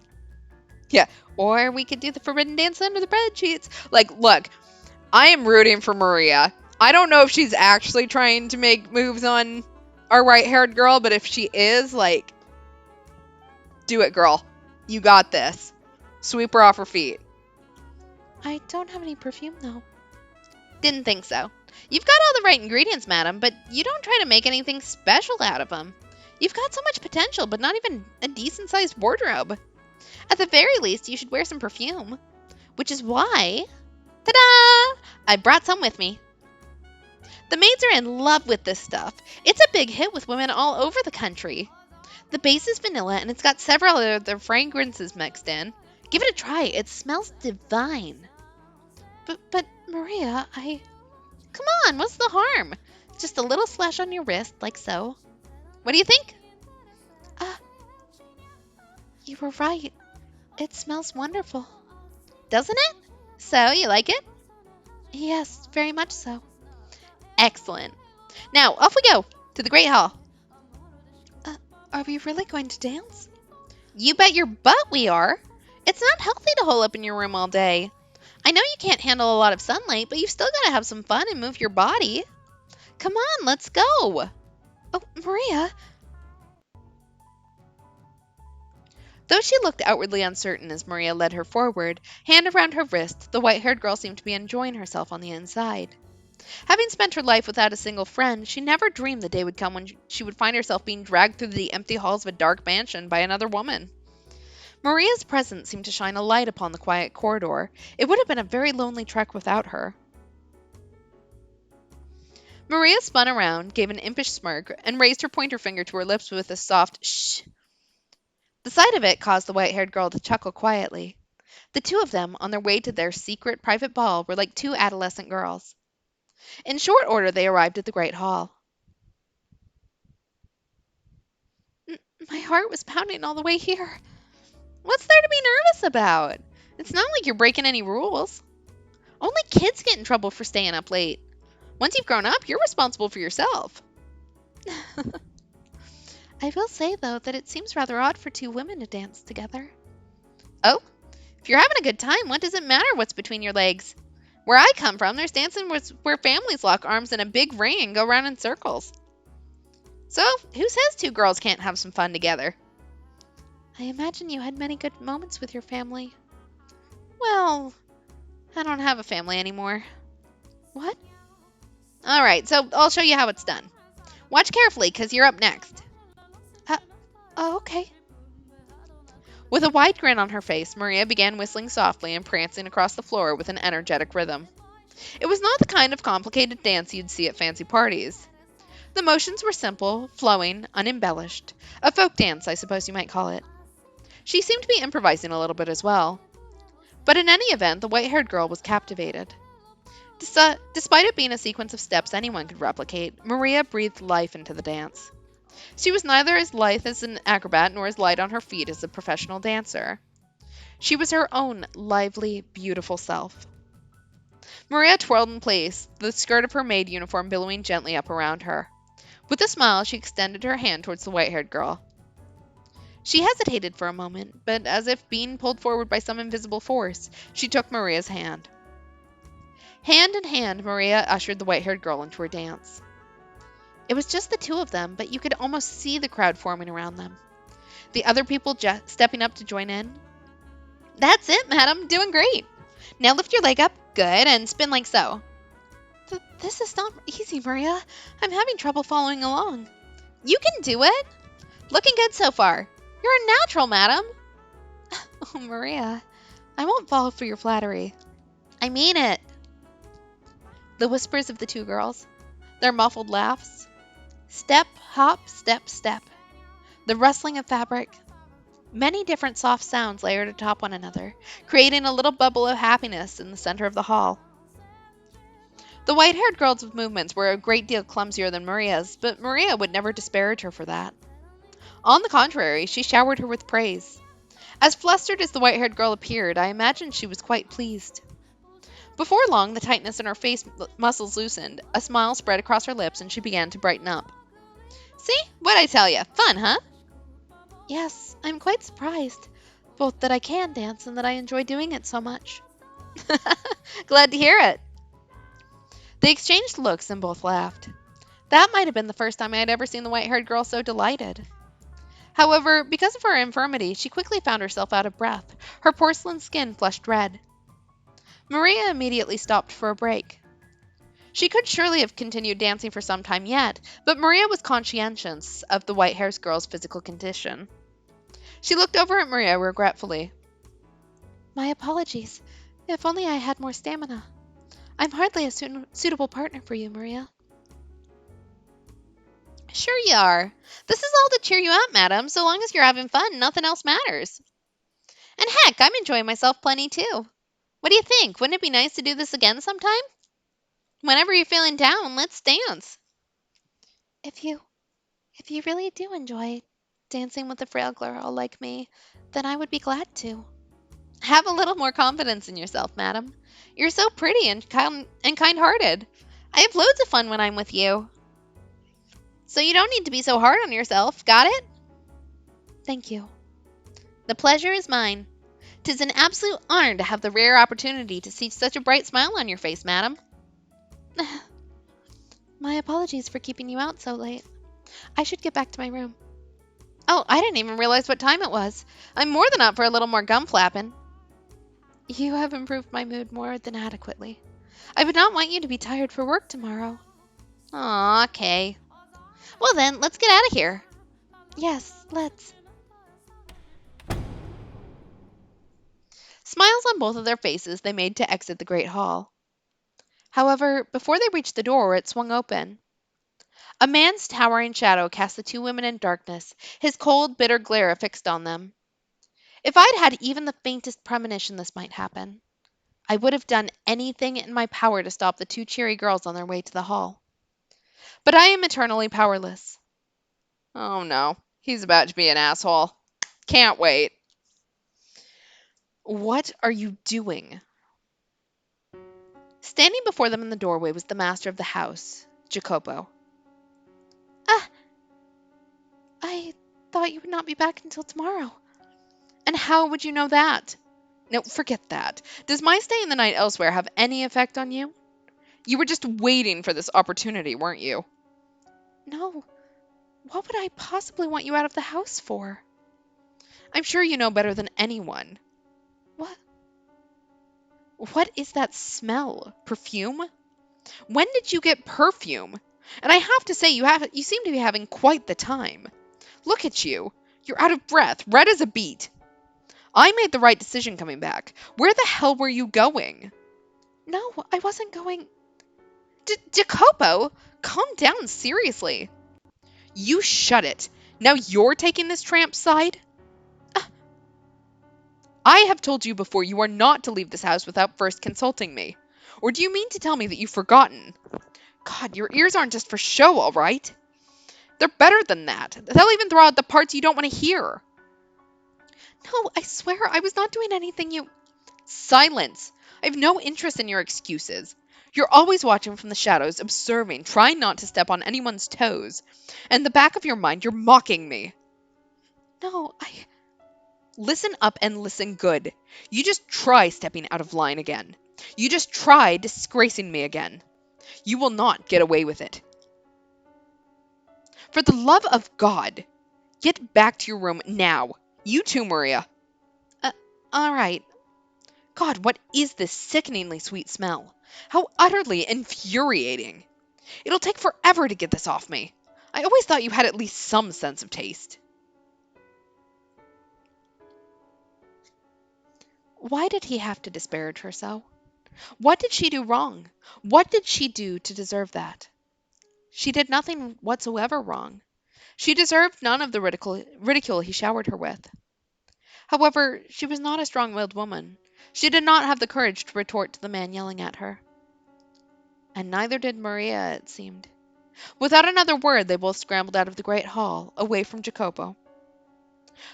Yeah, or we could do the forbidden dance under the bed sheets. Like, look, I am rooting for Maria. I don't know if she's actually trying to make moves on our white-haired girl, but if she is, like, do it, girl. You got this. Sweep her off her feet. I don't have any perfume, though. Didn't think so. You've got all the right ingredients, madam, but you don't try to make anything special out of them. You've got so much potential, but not even a decent-sized wardrobe. At the very least, you should wear some perfume. Which is why... Ta-da! I brought some with me. The maids are in love with this stuff. It's a big hit with women all over the country. The base is vanilla, and it's got several other fragrances mixed in. Give it a try. It smells divine. But Maria, Come on, what's the harm? Just a little slash on your wrist, like so. What do you think? You were right. It smells wonderful. Doesn't it? So, you like it? Yes, very much so. Excellent. Now, off we go to the Great Hall. Are we really going to dance? You bet your butt we are. It's not healthy to hole up in your room all day. I know you can't handle a lot of sunlight, but you've still got to have some fun and move your body. Come on, let's go. Oh, Maria. Though she looked outwardly uncertain as Maria led her forward, hand around her wrist, the white-haired girl seemed to be enjoying herself on the inside. Having spent her life without a single friend, she never dreamed the day would come when she would find herself being dragged through the empty halls of a dark mansion by another woman. Maria's presence seemed to shine a light upon the quiet corridor. It would have been a very lonely trek without her. Maria spun around, gave an impish smirk, and raised her pointer finger to her lips with a soft shh. The sight of it caused the white-haired girl to chuckle quietly. The two of them, on their way to their secret private ball, were like two adolescent girls. In short order they arrived at the great hall. My heart was pounding all the way here. What's there to be nervous about? It's not like you're breaking any rules. Only kids get in trouble for staying up late. Once you've grown up, you're responsible for yourself. I will say, though, that it seems rather odd for two women to dance together. Oh, if you're having a good time, what does it matter what's between your legs? Where I come from, there's dancing where families lock arms in a big ring and go round in circles. So, who says two girls can't have some fun together? I imagine you had many good moments with your family. Well, I don't have a family anymore. What? All right, so I'll show you how it's done. Watch carefully, because you're up next. Uh, oh, okay. With a wide grin on her face, Maria began whistling softly and prancing across the floor with an energetic rhythm. It was not the kind of complicated dance you'd see at fancy parties. The motions were simple, flowing, unembellished. A folk dance, I suppose you might call it. She seemed to be improvising a little bit as well. But in any event, the white haired girl was captivated. Despite it being a sequence of steps anyone could replicate, Maria breathed life into the dance. She was neither as lithe as an acrobat nor as light on her feet as a professional dancer. She was her own lively, beautiful self. Maria twirled in place, the skirt of her maid uniform billowing gently up around her. With a smile, she extended her hand towards the white haired girl. She hesitated for a moment, but as if being pulled forward by some invisible force, she took Maria's hand. Hand in hand, Maria ushered the white haired girl into her dance. It was just the two of them, but you could almost see the crowd forming around them. The other people stepping up to join in. That's it, madam. Doing great. Now lift your leg up. Good. And spin like so. This is not easy, Maria. I'm having trouble following along. You can do it. Looking good so far. You're a natural, madam. Oh, Maria, I won't fall for your flattery. I mean it. The whispers of the two girls, their muffled laughs. Step, hop, step, step. The rustling of fabric. Many different soft sounds layered atop one another, creating a little bubble of happiness in the center of the hall. The white haired girl's movements were a great deal clumsier than Maria's, but Maria would never disparage her for that. On the contrary, she showered her with praise. As flustered as the white haired girl appeared, I imagined she was quite pleased. Before long, the tightness in her face muscles loosened, a smile spread across her lips, and she began to brighten up. See? What'd I tell you? Fun, huh? Yes, I'm quite surprised, both that I can dance and that I enjoy doing it so much. Glad to hear it. They exchanged looks and both laughed. That might have been the first time I had ever seen the white haired girl so delighted. However, because of her infirmity, she quickly found herself out of breath, her porcelain skin flushed red. Maria immediately stopped for a break. She could surely have continued dancing for some time yet, but Maria was conscientious of the white haired girl's physical condition. She looked over at Maria regretfully. My apologies. If only I had more stamina. I'm hardly a suitable partner for you, Maria. Sure you are. This is all to cheer you up, madam. So long as you're having fun, nothing else matters. And heck, I'm enjoying myself plenty too. What do you think? Wouldn't it be nice to do this again sometime? Whenever you're feeling down, let's dance. If you really do enjoy dancing with a frail girl like me, then I would be glad to. Have a little more confidence in yourself, madam. You're so pretty and kind-hearted. I have loads of fun when I'm with you. So you don't need to be so hard on yourself. Got it? Thank you. The pleasure is mine. 'Tis an absolute honor to have the rare opportunity to see such a bright smile on your face, madam. My apologies for keeping you out so late. I should get back to my room. Oh, I didn't even realize what time it was. I'm more than up for a little more gum flapping. You have improved my mood more than adequately. I would not want you to be tired for work tomorrow. Aw, okay. Well then, let's get out of here. Yes, let's. Smiles on both of their faces, they made to exit the great hall. However, before they reached the door, it swung open. A man's towering shadow cast the two women in darkness, his cold, bitter glare fixed on them. If I'd had even the faintest premonition this might happen, I would have done anything in my power to stop the two cheery girls on their way to the hall. But I am eternally powerless. Oh no, he's about to be an asshole. Can't wait. What are you doing? Standing before them in the doorway was the master of the house, Jacopo. Ah, I thought you would not be back until tomorrow. And how would you know that? No, forget that. Does my staying the night elsewhere have any effect on you? You were just waiting for this opportunity, weren't you? No. What would I possibly want you out of the house for? I'm sure you know better than anyone. What? What is that smell? Perfume? When did you get perfume? And I have to say, you seem to be having quite the time. Look at you. You're out of breath, red as a beet. I made the right decision coming back. Where the hell were you going? No, I wasn't going. Jacopo, calm down, seriously. You shut it. Now you're taking this tramp's side? Uh, I have told you before you are not to leave this house without first consulting me. Or do you mean to tell me that you've forgotten? God, your ears aren't just for show, all right? They're better than that. They'll even throw out the parts you don't want to hear. No, I swear I was not doing anything you. Silence. I have no interest in your excuses. You're always watching from the shadows, observing, trying not to step on anyone's toes. And in the back of your mind, you're mocking me. No, Listen up and listen good. You just try stepping out of line again. You just try disgracing me again. You will not get away with it. For the love of God, get back to your room now. You too, Maria. Uh, all right. God, what is this sickeningly sweet smell? How utterly infuriating. It'll take forever to get this off me. I always thought you had at least some sense of taste. Why did he have to disparage her so? What did she do wrong? What did she do to deserve that? She did nothing whatsoever wrong. She deserved none of the ridicule he showered her with. However, she was not a strong willed woman. She did not have the courage to retort to the man yelling at her. And neither did Maria, it seemed. Without another word, they both scrambled out of the great hall, away from Jacopo.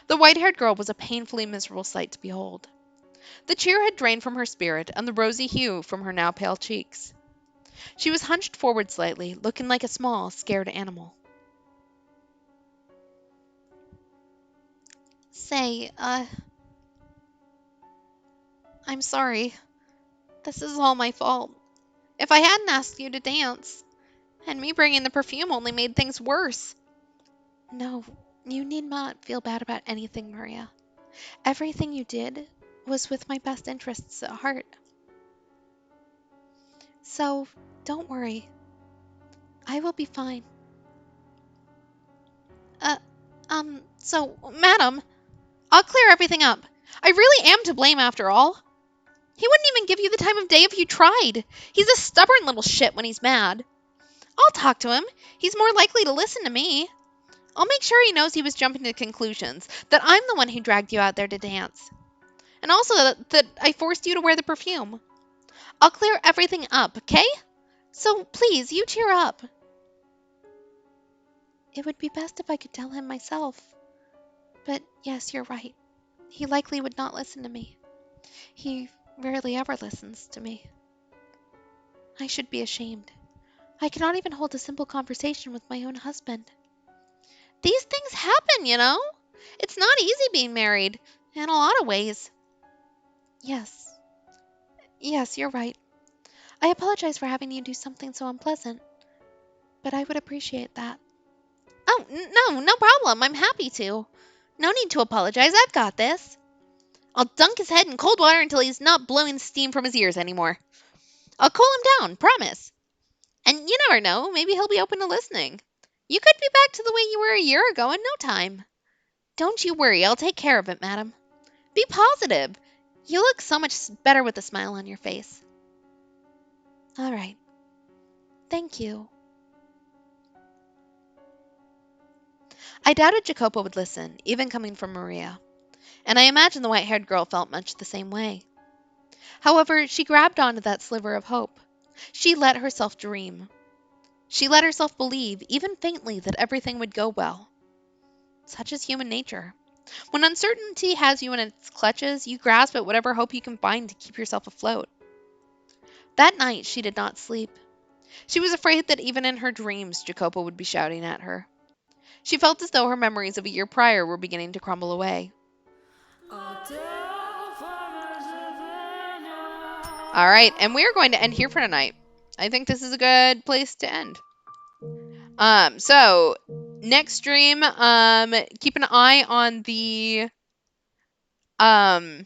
The white haired girl was a painfully miserable sight to behold. The cheer had drained from her spirit, and the rosy hue from her now pale cheeks. She was hunched forward slightly, looking like a small, scared animal. Say, I'm sorry. This is all my fault. If I hadn't asked you to dance, and me bringing the perfume only made things worse. No, you need not feel bad about anything, Maria. Everything you did was with my best interests at heart. So, don't worry. I will be fine. Uh, Madam, I'll clear everything up. I really am to blame after all. He wouldn't even give you the time of day if you tried. He's a stubborn little shit when he's mad. I'll talk to him. He's more likely to listen to me. I'll make sure he knows he was jumping to conclusions, that I'm the one who dragged you out there to dance. And also that I forced you to wear the perfume. I'll clear everything up, okay? So please, you cheer up. It would be best if I could tell him myself. But yes, you're right. He likely would not listen to me. He rarely ever listens to me. I should be ashamed. I cannot even hold a simple conversation with my own husband. These things happen, you know? It's not easy being married, in a lot of ways. Yes. Yes, you're right. I apologize for having you do something so unpleasant, but I would appreciate that. Oh, no problem. I'm happy to. No need to apologize. I've got this. I'll dunk his head in cold water until he's not blowing steam from his ears anymore. I'll cool him down, promise. And you never know, maybe he'll be open to listening. You could be back to the way you were a year ago in no time. Don't you worry, I'll take care of it, madam. Be positive. You look so much better with a smile on your face. All right. Thank you. I doubted Jacopo would listen, even coming from Maria, and I imagine the white-haired girl felt much the same way. However, she grabbed onto that sliver of hope. She let herself dream. She let herself believe, even faintly, that everything would go well. Such is human nature. When uncertainty has you in its clutches, you grasp at whatever hope you can find to keep yourself afloat. That night she did not sleep. She was afraid that even in her dreams Jacopo would be shouting at her. She felt as though her memories of a year prior were beginning to crumble away. All right, and we are going to end here for tonight. I think this is a good place to end. So next stream, keep an eye on the on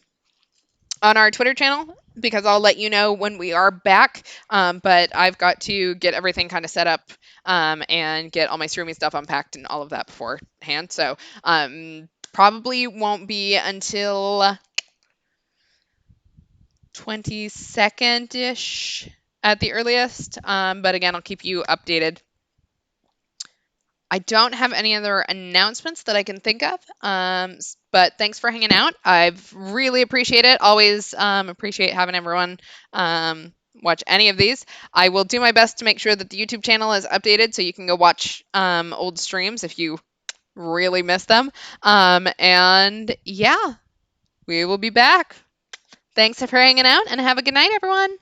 our Twitter channel because I'll let you know when we are back. But I've got to get everything kind of set up and get all my streaming stuff unpacked and all of that beforehand. So probably won't be until 22nd ish at the earliest. But again, I'll keep you updated. I don't have any other announcements that I can think of. But thanks for hanging out. I've really appreciate it. Always appreciate having everyone watch any of these. I will do my best to make sure that the YouTube channel is updated so you can go watch old streams if you really miss them. And yeah, we will be back. Thanks for hanging out and have a good night, everyone.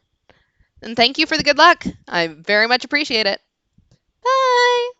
And thank you for the good luck. I very much appreciate it. Bye.